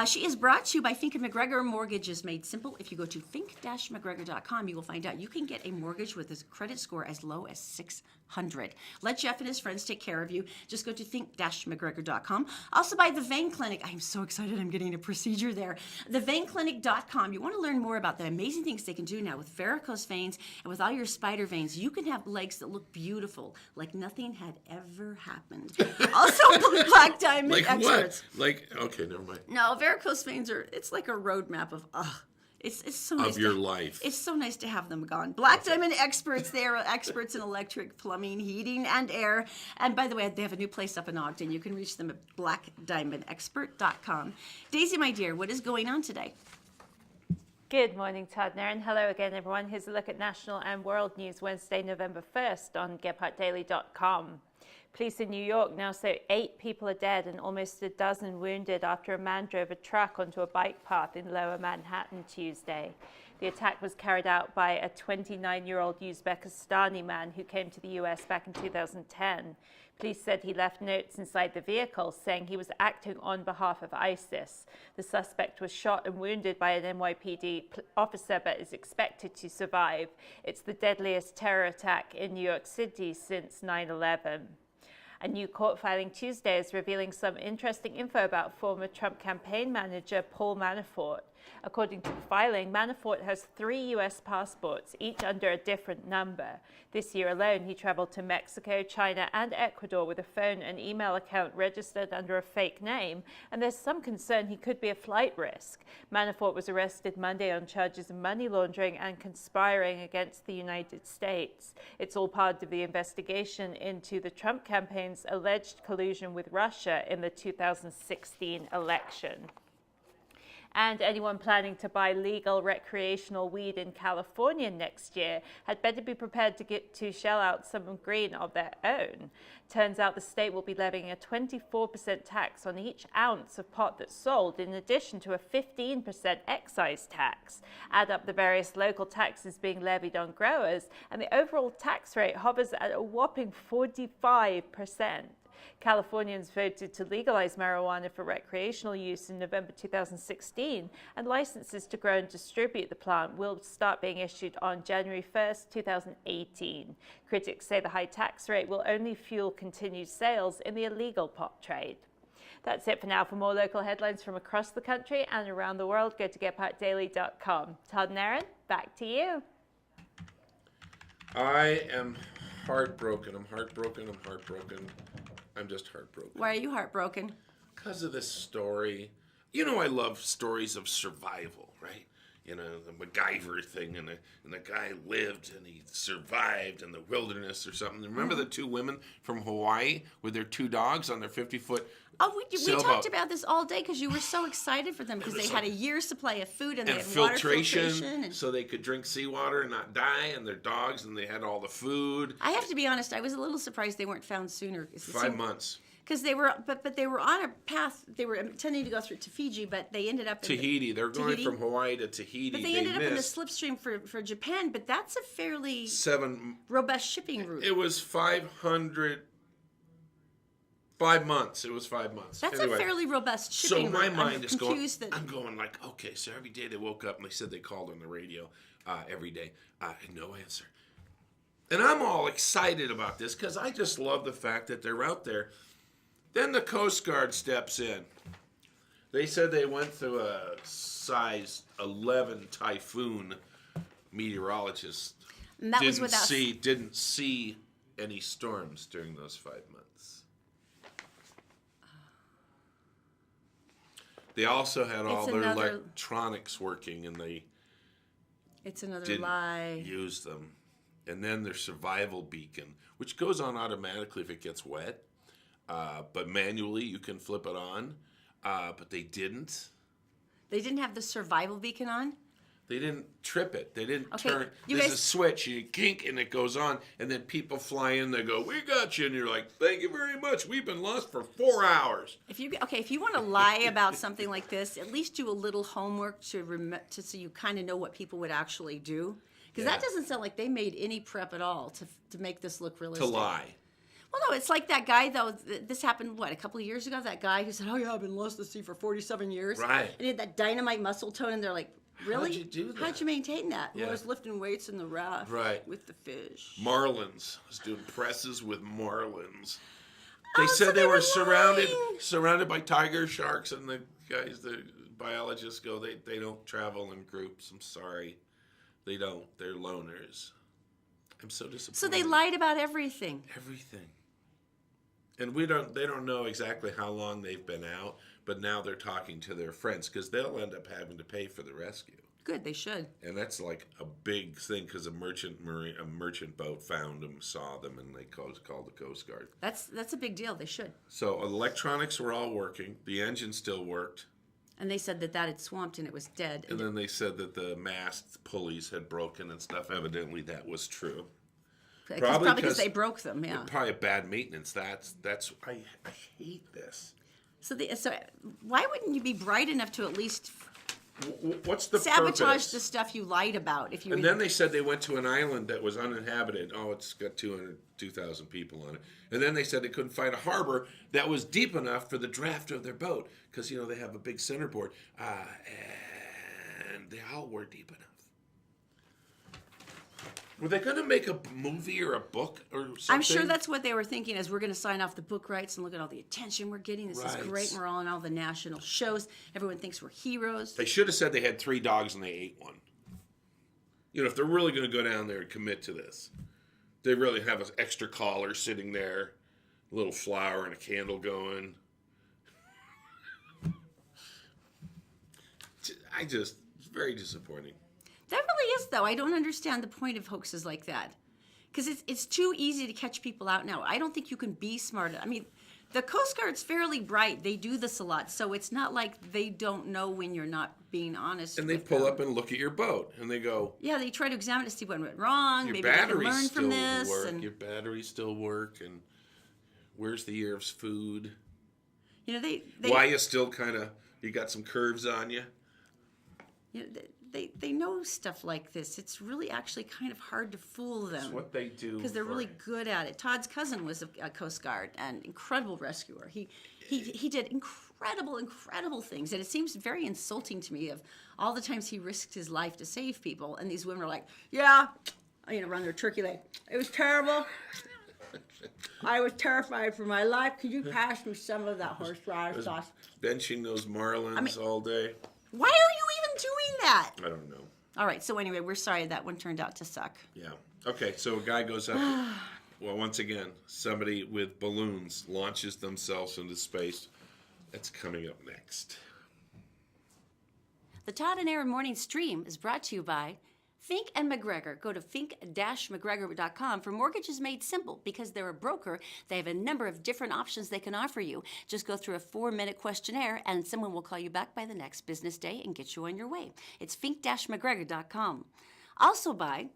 She is brought to you by Fink & McGregor. Mortgage is made simple. If you go to fink-mcgregor.com, you will find out you can get a mortgage with a credit score as low as 600. Let Jeff and his friends take care of you. Just go to think-mcgregor.com. Also by The Vein Clinic. I'm so excited I'm getting a procedure there. TheVeinClinic.com. You want to learn more about the amazing things they can do now with varicose veins and with all your spider veins. You can have legs that look beautiful, like nothing had ever happened. Also, Black Diamond like Experts. what? Like okay, never mind. No, varicose veins it's like a roadmap of, it's so nice. Of your life. It's so nice to have them gone. Black Diamond Experts, they are experts in electric, plumbing, heating, and air. And by the way, they have a new place up in Ogden. You can reach them at blackdiamondexpert.com. Daisy, my dear, what is going on today? Good morning, Todd and Erin. Hello again, everyone. Here's a look at national and world news Wednesday, November 1st on GephartDaily.com. Police in New York now say 8 people are dead and almost a dozen wounded after a man drove a truck onto a bike path in Lower Manhattan Tuesday. The attack was carried out by a 29-year-old Uzbekistani man who came to the US back in 2010. Police said he left notes inside the vehicle saying he was acting on behalf of ISIS. The suspect was shot and wounded by an NYPD officer but is expected to survive. It's the deadliest terror attack in New York City since 9/11. A new court filing Tuesday is revealing some interesting info about former Trump campaign manager Paul Manafort. According to the filing, Manafort has 3 U.S. passports, each under a different number. This year alone, he traveled to Mexico, China, and Ecuador with a phone and email account registered under a fake name, and there's some concern he could be a flight risk. Manafort was arrested Monday on charges of money laundering and conspiring against the United States. It's all part of the investigation into the Trump campaign's alleged collusion with Russia in the 2016 election. And anyone planning to buy legal recreational weed in California next year had better be prepared to shell out some green of their own. Turns out the state will be levying a 24% tax on each ounce of pot that's sold, in addition to a 15% excise tax. Add up the various local taxes being levied on growers, and the overall tax rate hovers at a whopping 45%. Californians voted to legalize marijuana for recreational use in November 2016, and licenses to grow and distribute the plant will start being issued on January 1st, 2018. Critics say the high tax rate will only fuel continued sales in the illegal pot trade. That's it for now. For more local headlines from across the country and around the world, go to getpartdaily.com. Todd and Erin, back to you. I am heartbroken. I'm heartbroken. I'm just heartbroken. Why are you heartbroken? Because of this story. You know, I love stories of survival, right? You know, the MacGyver thing, and the guy lived and he survived in the wilderness or something. Remember the 2 women from Hawaii with their 2 dogs on their 50-foot Oh, we sailboat? talked about this all day because you were so excited for them because they had a year's supply of food and they and had water filtration, filtration. And so they could drink seawater and not die, and their dogs, and they had all the food. I have to be honest, I was a little surprised they weren't found sooner. 5 months. Because they were, but they were on a path. They were intending to go through to Fiji, but they ended up in Tahiti. They're going from Hawaii to Tahiti. But they ended up in the slipstream for Japan. But that's a fairly robust shipping route. It was 5 months. It was 5 months. That's anyway, a fairly robust shipping route. So my mind is going. That... I'm going like, okay. So every day they woke up and they said they called on the radio every day, and no answer. And I'm all excited about this because I just love the fact that they're out there. Then the Coast Guard steps in. They said they went through a size 11 typhoon. Meteorologists and that was without... didn't see any storms during those 5 months. They also had all their electronics working, and they didn't lie. use them. And then their survival beacon, which goes on automatically if it gets wet. But manually, you can flip it on. But they didn't. They didn't have the survival beacon on? They didn't trip it. They didn't turn. There's a switch, you kink, and it goes on. And then people fly in, they go, "We got you." And you're like, "Thank you very much. We've been lost for 4 hours." If you want to lie about something like this, at least do a little homework so you kind of know what people would actually do. Because that doesn't sound like they made any prep at all to make this look realistic. To lie. Well, no, it's like that guy, though. This happened, a couple of years ago? That guy who said, "Oh, yeah, I've been lost at sea for 47 years." Right. And he had that dynamite muscle tone, and they're like, really? How'd you do that? How'd you maintain that? Yeah. Well, I was lifting weights in the raft with the fish. Marlins. I was doing presses with marlins. They said they were surrounded by tiger sharks, and the guys, the biologists go, they don't travel in groups. I'm sorry. They don't. They're loners. I'm so disappointed. So they lied about everything. Everything. And they don't know exactly how long they've been out, but now they're talking to their friends because they'll end up having to pay for the rescue. Good, they should. And that's like a big thing because a merchant boat found them, saw them, and they called the Coast Guard. That's a big deal. They should. So electronics were all working. The engine still worked. And they said that had swamped and it was dead. And then they said that the mast pulleys had broken and stuff. Evidently, that was true. Probably because they broke them, yeah. Probably bad maintenance. That's I hate this. So why wouldn't you be bright enough to at least What's the Sabotage purpose? the stuff you lied about. If you And then they said they went to an island that was uninhabited. Oh, it's got 2,000 people on it. And then they said they couldn't find a harbor that was deep enough for the draft of their boat because they have a big centerboard, and they all were deep enough. Were they going to make a movie or a book or something? I'm sure that's what they were thinking as we're going to sign off the book rights and look at all the attention we're getting. This is Right. great. And we're all in all the national shows. Everyone thinks we're heroes. They should have said they had 3 dogs and they ate one. If they're really going to go down there and commit to this, they really have an extra collar sitting there, a little flower and a candle going. It's very disappointing. That really is, though. I don't understand the point of hoaxes like that. Because it's too easy to catch people out now. I don't think you can be smart. I mean, the Coast Guard's fairly bright. They do this a lot. So it's not like they don't know when you're not being honest And they with pull them. up and look at your boat, and they go, Yeah, they try to examine it to see what went wrong. your Maybe they can batteries learn still from this. work, And, your batteries still work, and where's the year's food? they Why you still kind of, you got some curves on you? they know stuff like this. It's really actually kind of hard to fool them. That's what they do. Because they're really good at it. Todd's cousin was a Coast Guard, an incredible rescuer. He did incredible things, and it seems very insulting to me of all the times he risked his life to save people, and these women are like, yeah, run their turkey leg. It was terrible. I was terrified for my life. Could you pass me some of that horseradish sauce? benching those marlins all day. Why are you even doing that? I don't know. All right, so anyway, we're sorry that one turned out to suck. Yeah. Okay, so a guy goes up. Well, once again, somebody with balloons launches themselves into space. That's coming up next. The Todd and Erin Morning Stream is brought to you by Fink and McGregor. Go to fink-mcgregor.com for mortgages made simple. Because they're a broker, they have a number of different options they can offer you. Just go through a 4-minute questionnaire and someone will call you back by the next business day and get you on your way. It's fink-mcgregor.com. Also by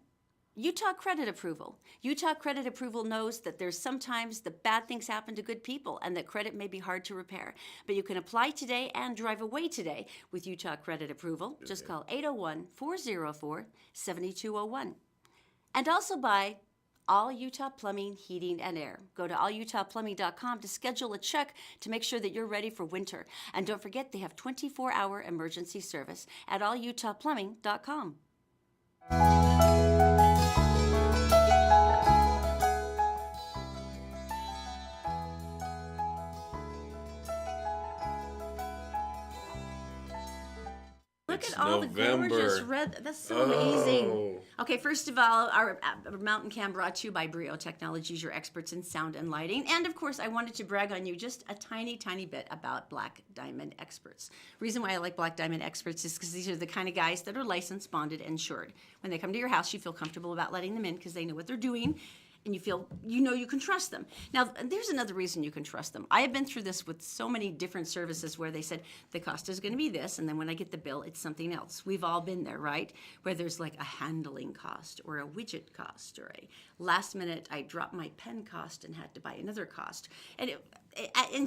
Utah Credit Approval. Utah Credit Approval knows that there's sometimes the bad things happen to good people and that credit may be hard to repair. But you can apply today and drive away today with Utah Credit Approval. Just call 801-404-7201. And also by All Utah Plumbing, Heating, and Air. Go to allutahplumbing.com to schedule a check to make sure that you're ready for winter. And don't forget, they have 24-hour emergency service at allutahplumbing.com. Look It's at all the November. gorgeous red. That's so amazing. Okay, first of all, our mountain cam brought to you by Brio Technologies, your experts in sound and lighting. And of course, I wanted to brag on you just a tiny, tiny bit about Black Diamond Experts. Reason why I like Black Diamond Experts is because these are the kind of guys that are licensed, bonded, and insured. When they come to your house, you feel comfortable about letting them in because they know what they're doing. And you feel, you can trust them. Now, there's another reason you can trust them. I have been through this with so many different services where they said, the cost is going to be this, and then when I get the bill, it's something else. We've all been there, right? Where there's like a handling cost or a widget cost or a last minute, I dropped my pen cost and had to buy another cost. And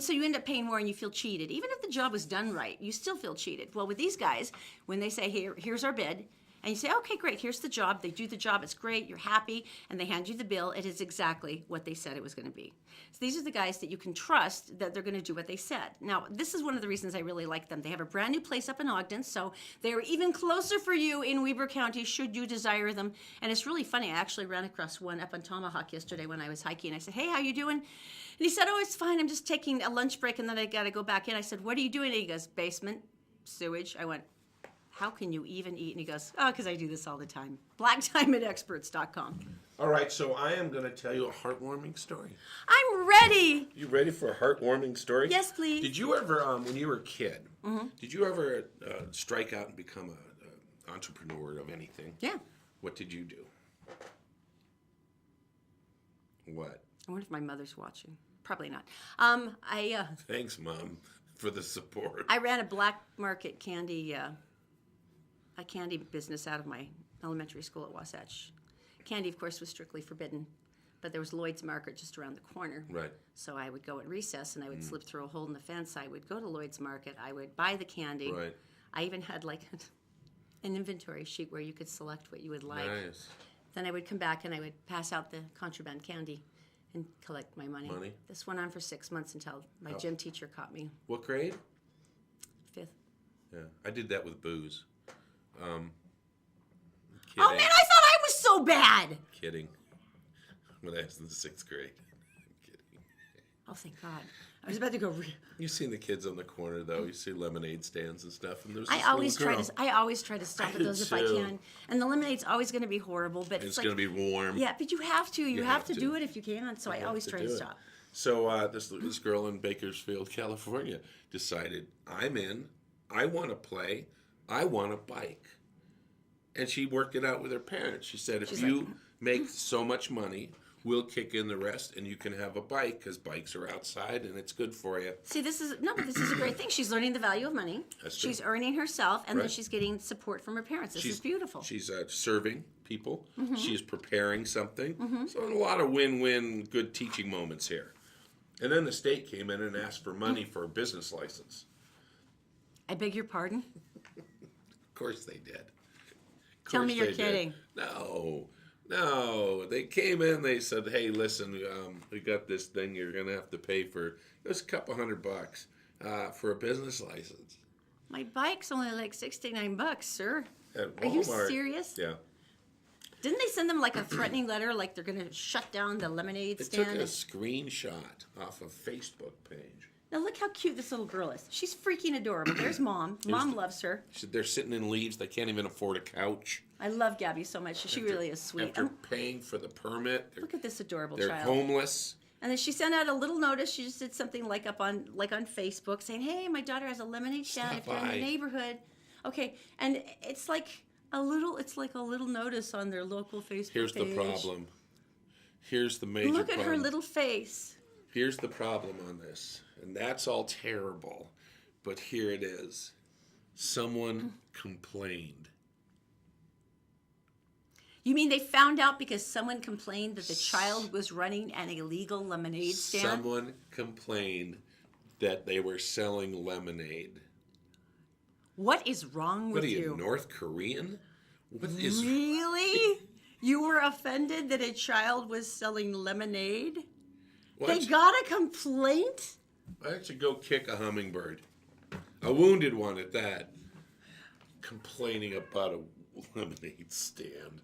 so you end up paying more and you feel cheated. Even if the job was done right, you still feel cheated. Well, with these guys, when they say, here's our bid, and you say, okay, great, here's the job. They do the job, it's great, you're happy, and they hand you the bill. It is exactly what they said it was going to be. So these are the guys that you can trust that they're going to do what they said. Now, this is one of the reasons I really like them. They have a brand new place up in Ogden, so they're even closer for you in Weber County should you desire them. And it's really funny. I actually ran across one up on Tomahawk yesterday when I was hiking. I said, hey, how you doing? And he said, oh, it's fine. I'm just taking a lunch break, and then I got to go back in. I said, what are you doing? And he goes, basement, sewage. I went, how can you even eat? And he goes, oh, because I do this all the time. BlackDiamondExperts.com. All right, so I am going to tell you a heartwarming story. I'm ready. You ready for a heartwarming story? Yes, please. Did you ever, when you were a kid, did you ever strike out and become an entrepreneur of anything? Yeah. What did you do? What? I wonder if my mother's watching. Probably not. Thanks, Mom, for the support. I ran a black market candy, a candy business out of my elementary school at Wasatch. Candy, of course, was strictly forbidden, but there was Lloyd's Market just around the corner. Right. So I would go at recess and I would slip through a hole in the fence. I would go to Lloyd's Market. I would buy the candy. Right. I even had like an inventory sheet where you could select what you would like. Nice. Then I would come back and I would pass out the contraband candy and collect my money. This went on for 6 months until my gym teacher caught me. What grade? 5th. Yeah, I did that with booze. Oh man, I thought I was so bad. Kidding. When I was in the 6th grade. Kidding. Oh, thank God. I was about to go. You've seen the kids on the corner though. You see lemonade stands and stuff, and there's. I always try to stop at those if I can. And the lemonade's always going to be horrible, but It's like, going to be warm. yeah, but you have to. You have to do it if you can. So I always try to do it. stop. So this girl in Bakersfield, California, decided I'm in. I want to play. I want a bike. And she worked it out with her parents. She said, if you make so much money, we'll kick in the rest, and you can have a bike because bikes are outside and it's good for you. See, this is a great thing. She's learning the value of money. She's earning herself, and then she's getting support from her parents. This is beautiful. She's serving people. She's preparing something. So a lot of win-win, good teaching moments here. And then the state came in and asked for money for a business license. I beg your pardon? Of course they did. Tell me you're kidding. No. They came in, they said, hey, listen, we got this thing you're going to have to pay for. It was a couple $100 for a business license. My bike's only like $69, sir. At Walmart. Are you serious? Yeah. Didn't they send them like a threatening letter, like they're going to shut down the lemonade They stand? took a screenshot off a Facebook page. Now look how cute this little girl is. She's freaking adorable. There's Mom. Mom loves her. They're sitting in leaves. They can't even afford a couch. I love Gabby so much. She really is sweet. After paying for the permit, Look at this adorable they're child. homeless. And then she sent out a little notice. She just did something like on Facebook saying, "Hey, my daughter has a lemonade stand if you're in the neighborhood." Okay, and it's like a little notice on their local Facebook Here's page. the problem. Here's the major Look at problem. her little face. Here's the problem on this. And that's all terrible. But here it is. Someone complained. You mean they found out because someone complained that the child was running an illegal lemonade stand? Someone complained that they were selling lemonade. What is wrong with What are you? you, North Korean? What is Really? You were offended that a child was selling lemonade? What? They got a complaint? Why don't you go kick a hummingbird? A wounded one at that. Complaining about a lemonade stand.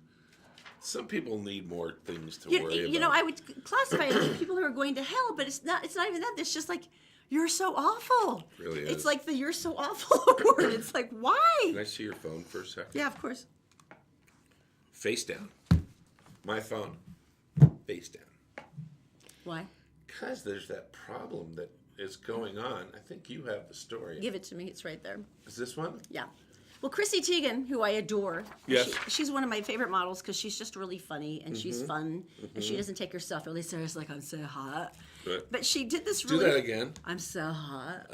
Some people need more things to worry about. You know, I would classify it as people who are going to hell, but it's not even that. It's just like, you're so awful. It really It's is. like the "you're so awful" word. It's like, why? Can I see your phone for a second? Yeah, of course. Face down. My phone. Face down. Why? Because there's that problem that is going on. I think you have the story. Give it to me. It's right there. Is this one? Yeah. Well, Chrissy Teigen, who I adore, Yes. she's one of my favorite models because she's just really funny and she's fun and she doesn't take herself really serious, like I'm so hot. Good. But she did this Do really. that again. I'm so hot.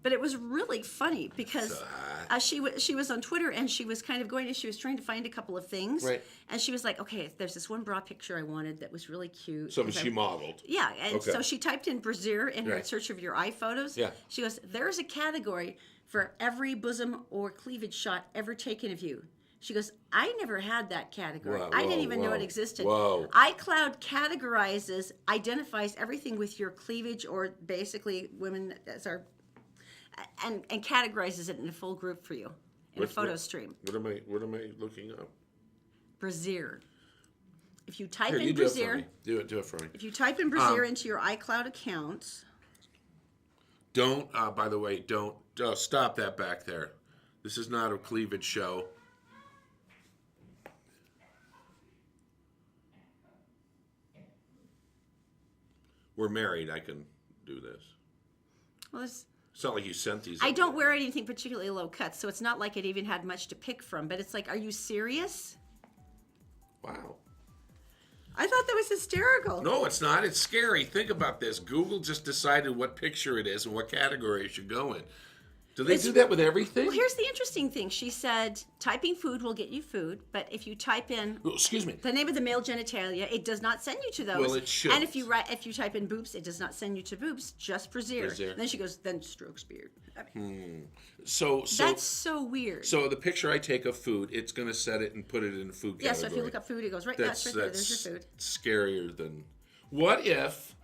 But it was really funny because So hot. she was on Twitter and she was kind of she was trying to find a couple of things. Right. And she was like, okay, there's this one bra picture I wanted that was really cute. Something 'cause she modeled. Yeah, and Okay. so she typed in brassiere in her Right. search of your iPhotos. Yeah. She goes, there's a category for every bosom or cleavage shot ever taken of you. She goes, I never had that category. Whoa, I didn't whoa, even know whoa. it existed. Whoa. iCloud identifies everything with your cleavage or basically women as our, and categorizes it in a full group for you in a photo stream. What am I looking up? Brassiere. If you type Here, in you do it for brassiere, me. Do it for me. if you type in brassiere into your iCloud account. Don't, by the way, don't stop that back there. This is not a cleavage show. We're married. I can do this. Well, It's not like you sent these. I don't wear anything particularly low cut, so it's not like it even had much to pick from. But it's like, are you serious? Wow. I thought that was hysterical. No, it's not. It's scary. Think about this. Google just decided what picture it is and what category it should go in. Do they do that with everything? Well, here's the interesting thing. She said typing food will get you food, but if you type in Oh, excuse me. the name of the male genitalia, it does not send you to those. Well, it should. And if you type in boobs, it does not send you to boobs, just brassiere. Brassiere. Then she goes, then strokes beard. I mean, So that's so weird. So the picture I take of food, it's going to set it and put it in the food yeah, category. so if you look up food, it goes right. That's right there. There's your food. Scarier than. What if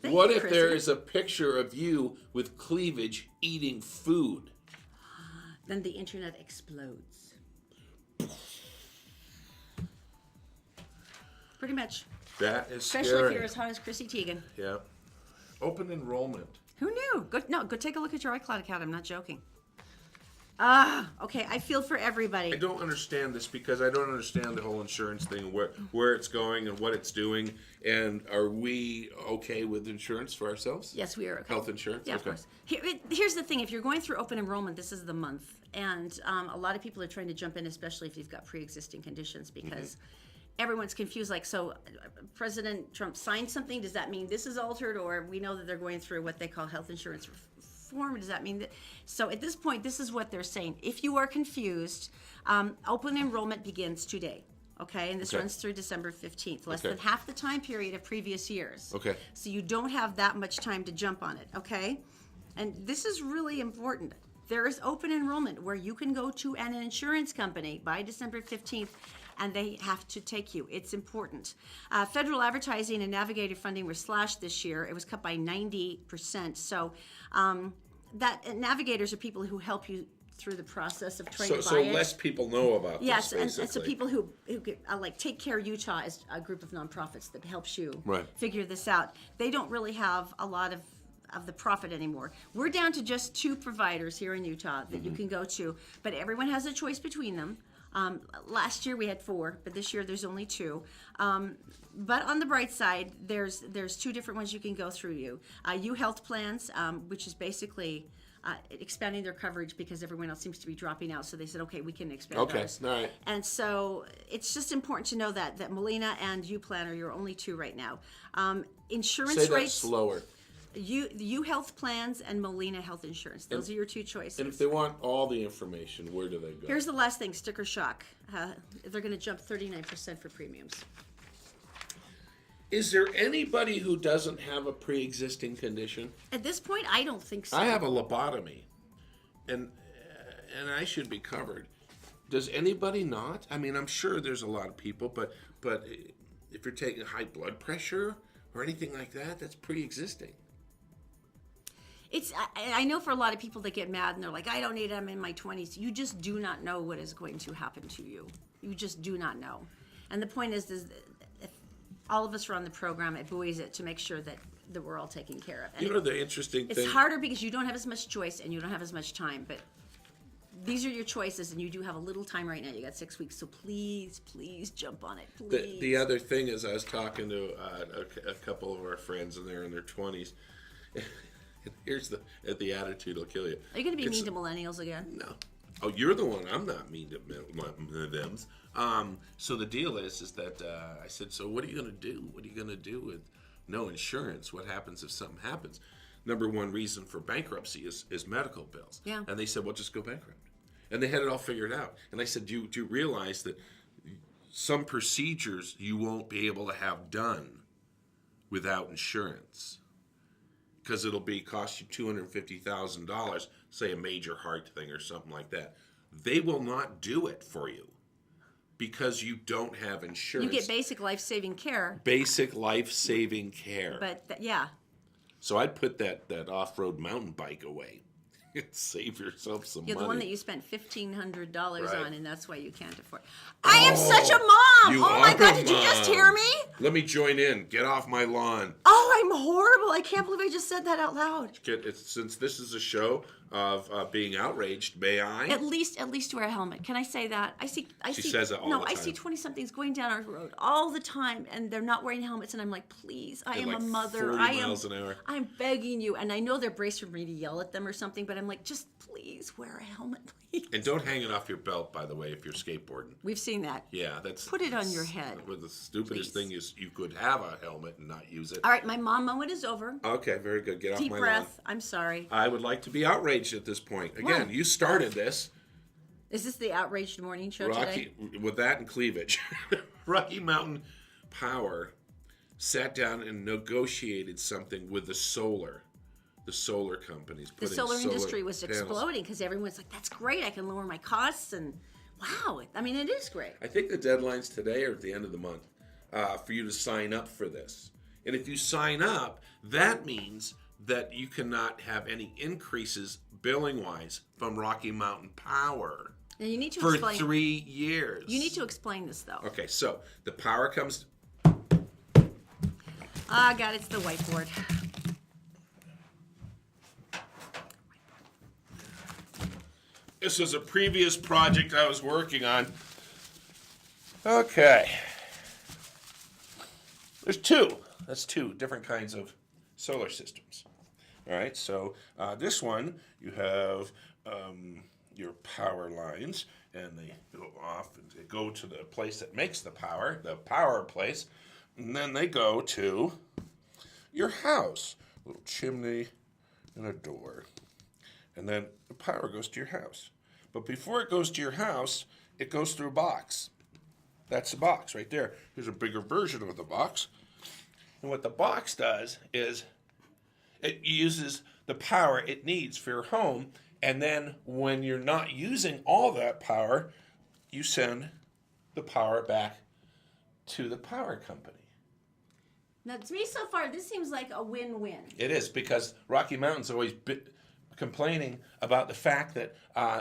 Thank what you, if there Chrissy. is a picture of you with cleavage eating food? Then the internet explodes. Pretty much. That is Especially scary. if you're as hot as Chrissy Teigen. Yeah. Open enrollment. Who knew? Go take a look at your iCloud account. I'm not joking. Okay, I feel for everybody. I don't understand this because I don't understand the whole insurance thing, where it's going and what it's doing. And are we okay with insurance for ourselves? Yes, we are okay. Health insurance? Yeah, of course. Here's the thing. If you're going through open enrollment, this is the month. And a lot of people are trying to jump in, especially if you've got pre-existing conditions, because everyone's confused. Like, so President Trump signed something. Does that mean this is altered? Or we know that they're going through what they call health insurance reform. Does that mean that? So at this point, this is what they're saying. If you are confused, open enrollment begins today. Okay, and this runs through December 15th, less than half the time period of previous years. Okay. So you don't have that much time to jump on it, okay? And this is really important. There is open enrollment where you can go to an insurance company by December 15th and they have to take you. It's important. Federal advertising and navigator funding were slashed this year. It was cut by 90%. So that navigators are people who help you through the process of trying to buy So it. less people know about Yes, this, and so people who like Take Care Utah is a group of nonprofits that helps you figure this out. They don't really have a lot of the profit anymore. We're down to just 2 providers here in Utah that you can go to, but everyone has a choice between them. Last year we had 4, but this year there's only 2. But on the bright side, there's 2 different ones you can go through. U Health Plans, which is basically expanding their coverage because everyone else seems to be dropping out. So they said, okay, we can expand those. All right. And so it's just important to know that Molina and U-Plan are your only 2 right now. Insurance Say that rates. slower. U Health Plans and Molina Health Insurance. Those are your 2 choices. And if they want all the information, where do they go? Here's the last thing, sticker shock. They're going to jump 39% for premiums. Is there anybody who doesn't have a pre-existing condition? At this point, I don't think so. I have a lobotomy, and I should be covered. Does anybody not? I mean, I'm sure there's a lot of people, but if you're taking high blood pressure or anything like that, that's pre-existing. I know for a lot of people that get mad and they're like, I don't need it, I'm in my 20s. You just do not know what is going to happen to you. You just do not know. And the point is if all of us are on the program, it buoys it to make sure that we're all taken care of. And You know the interesting thing? it's harder because you don't have as much choice and you don't have as much time, but these are your choices and you do have a little time right now. You got 6 weeks, so please jump on it, please. The other thing is I was talking to a couple of our friends and they're in their 20s. Here's the attitude will kill you. Are you going to be mean to millennials again? No. Oh, you're the one. I'm not mean to them. So the deal is that I said, so what are you going to do? What are you going to do with no insurance? What happens if something happens? Number one reason for bankruptcy is medical bills. Yeah. And they said, well, just go bankrupt. And they had it all figured out. And I said, do you realize that some procedures you won't be able to have done without insurance? Because it'll cost you $250,000, say a major heart thing or something like that. They will not do it for you because you don't have insurance. You get basic life-saving care. Basic life-saving care. But yeah. So I'd put that off-road mountain bike away and save yourself some You're money. the one that you spent $1,500 Right. on, and that's why you can't afford. I am such a mom! You Oh my are God, a did you just mom. hear me? Let me join in. Get off my lawn. Oh, I'm horrible. I can't believe I just said that out loud. Since this is a show of being outraged, may I? At least wear a helmet. Can I say that? I see. She says that all no, the I time. see 20-somethings going down our road all the time, and they're not wearing helmets, and I'm like, please, I At am like a mother. 40 I am. miles an hour. I'm begging you, and I know they're braced for me to yell at them or something, but I'm like, just please. please wear a helmet, please. And don't hang it off your belt, by the way, if you're skateboarding. We've seen that. Yeah, that's... Put it on your head. Well, the stupidest please. thing is you could have a helmet and not use it. All right, my mom moment is over. Okay, very good. Get off Deep my breath. lawn. I'm sorry. I would like to be outraged at this point. Again, Why? you started this. Is this the outraged morning show Rocky, today? with that and cleavage. Rocky Mountain Power sat down and negotiated something with the solar companies. The putting solar industry was panels. exploding because everyone's like, that's great. I can lower my costs. And wow, I mean, it is great. I think the deadlines today are at the end of the month for you to sign up for this. And if you sign up, that means that you cannot have any increases billing-wise from Rocky Mountain Power And you need to for explain. 3 years. You need to explain this, though. Okay, so the power comes... Ah, God, it's the whiteboard. This was a previous project I was working on. Okay. There's two. That's two different kinds of solar systems. All right, so this one, you have your power lines, and they go off and they go to the place that makes the power place, and then they go to your house. A little chimney and a door. And then the power goes to your house. But before it goes to your house, it goes through a box. That's the box right there. Here's a bigger version of the box. And what the box does is it uses the power it needs for your home. And then when you're not using all that power, you send the power back to the power company. Now, to me, so far, this seems like a win-win. It is, because Rocky Mountain's always complaining about the fact that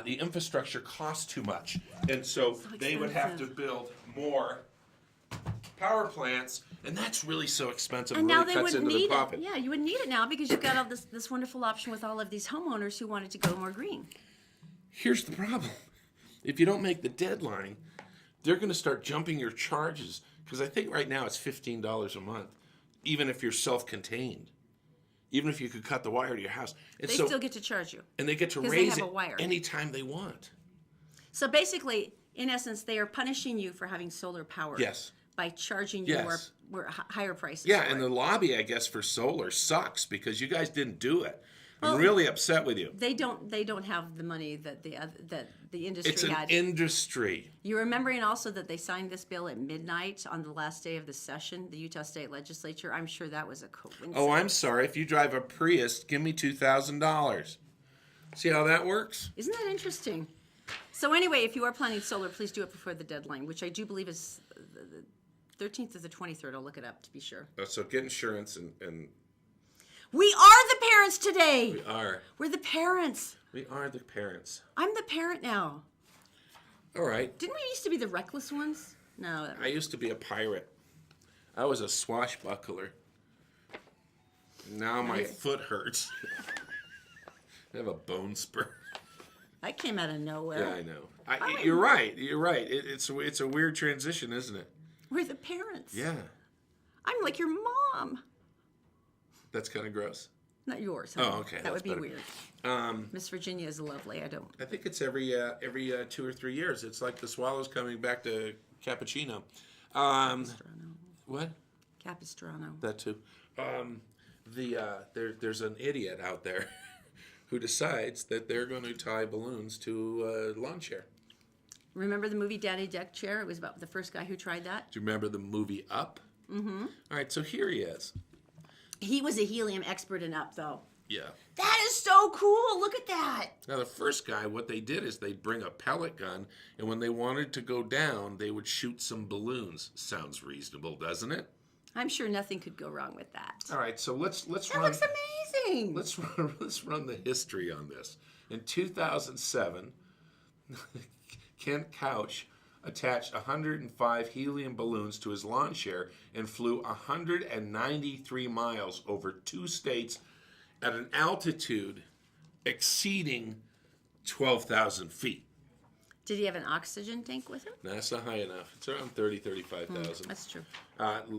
the infrastructure costs too much. And so they would have to build more power plants, and that's really so expensive. And really now they cuts wouldn't into the need profit. it. Yeah, you wouldn't need it now because you've got all this wonderful option with all of these homeowners who wanted to go more green. Here's the problem. If you don't make the deadline, they're going to start jumping your charges, because I think right now it's $15 a month, even if you're self-contained. Even if you could cut the wire to your house. And They still get to charge you. And they get to 'cause they raise have it a wire. anytime they want. So basically, in essence, they are punishing you for having solar power. Yes. By charging you Yes. higher prices. Yeah, for and it. the lobby, I guess, for solar sucks because you guys didn't do it. I'm really upset with you. They don't have the money that the industry It's an had. industry. You're remembering also that they signed this bill at midnight on the last day of the session, the Utah State Legislature. I'm sure that was a coincidence. Oh, I'm sorry. If you drive a Prius, give me $2,000. See how that works? Isn't that interesting? So anyway, if you are planning solar, please do it before the deadline, which I do believe is the 13th or the 23rd. I'll look it up to be sure. So get insurance and We are the parents today. we are. We're the parents. We are the parents. I'm the parent now. All right. Didn't we used to be the reckless ones? No. I used to be a pirate. I was a swashbuckler. Now my foot hurts. I have a bone spur. That came out of nowhere. Yeah, I know. You're right. You're right. It's a weird transition, isn't it? We're the parents. Yeah. I'm like your mom. That's kind of gross. Not yours. Oh, honey. okay, That that's would be better. weird. Miss Virginia is lovely. I don't. I think it's every 2 or 3 years. It's like the swallows coming back to Cappuccino. What? Capistrano. That too. There's an idiot out there who decides that they're going to tie balloons to a lawn chair. Remember the movie Daddy Deck Chair? It was about the first guy who tried that. Do you remember the movie Up? Mm-hmm. All right, so here he is. He was a helium expert in Up, though. Yeah. That is so cool. Look at that. Now, the first guy, what they did is they'd bring a pellet gun, and when they wanted to go down, they would shoot some balloons. Sounds reasonable, doesn't it? I'm sure nothing could go wrong with that. All right, so let's That run. looks amazing. Let's run the history on this. In 2007, Kent Couch attached 105 helium balloons to his lawn chair and flew 193 miles over 2 states at an altitude exceeding 12,000 feet. Did he have an oxygen tank with him? No, that's not high enough. It's around 35,000. That's true.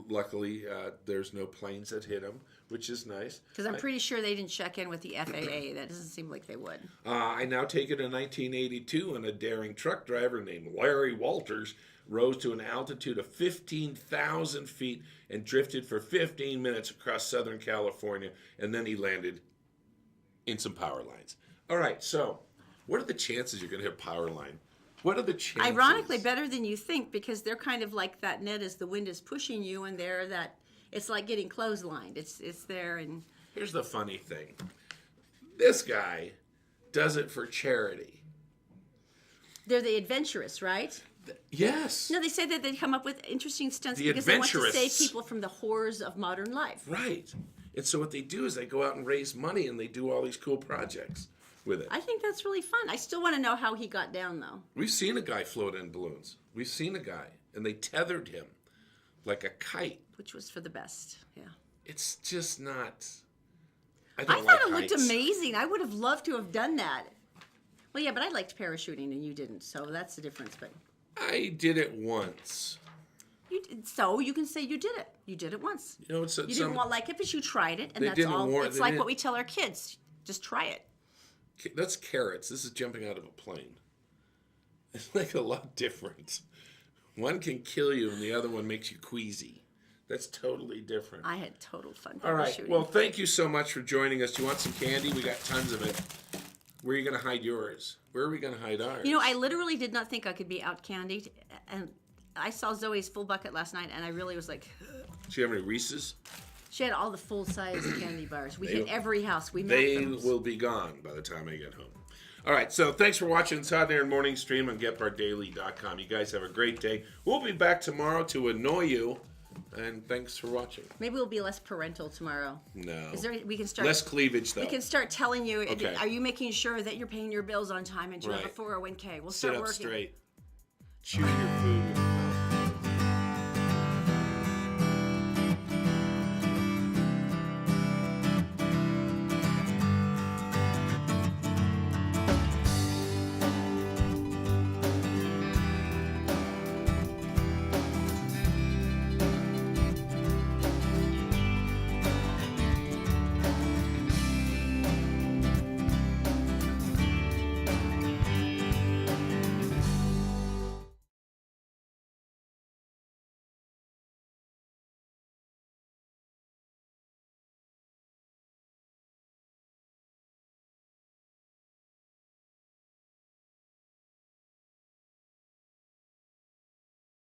Luckily, there's no planes that hit him, which is nice. Because I'm pretty sure they didn't check in with the FAA. That doesn't seem like they would. I now take it in 1982 when a daring truck driver named Larry Walters rose to an altitude of 15,000 feet and drifted for 15 minutes across Southern California, and then he landed in some power lines. All right, so what are the chances you're going to hit a power line? What are the chances? Ironically, better than you think, because they're kind of like that net as the wind is pushing you, and they're that. It's like getting clotheslined. It's there, and Here's the funny thing. This guy does it for charity. they're the adventurous, right? Yes. No, they say that they come up with interesting stunts The because they want to adventurists. save people from the horrors of modern life. Right. And so what they do is they go out and raise money and they do all these cool projects with it. I think that's really fun. I still want to know how he got down, though. We've seen a guy float in balloons. We've seen a guy, and they tethered him like a kite. Which was for the best, yeah. It's just not. I I don't thought like it looked heights. amazing. I would have loved to have done that. Well, yeah, but I liked parachuting and you didn't, so that's the difference. But I did it once. you did, so you can say you did it. You did it once. You know, it's You didn't want like it, but you tried it, and They that's didn't all. warn- It's they like didn't- what we tell our kids: just try it. That's carrots. This is jumping out of a plane. It's like a lot different. One can kill you, and the other one makes you queasy. That's totally different. I had total fun All right. parachuting. Well, thank you so much for joining us. Do you want some candy? We got tons of it. Where are you going to hide yours? Where are we going to hide ours? You know, I literally did not think I could be out candied, and I saw Zoe's full bucket last night, and I really was like, Do you have any Reese's? she had all the full size candy bars. We They- hit every house. We They met them. will be gone by the time I get home. All right, so thanks for watching Todd and Erin Morning Stream on GetBarDaily.com. You guys have a great day. We'll be back tomorrow to annoy you, and thanks for watching. Maybe we'll be less parental tomorrow. No. Is there? We can start. Less cleavage, though. We can start telling you. Okay. Are you making sure that you're paying your bills on time and you have a Right. 401k? We'll Sit start up working. straight. Chew your food.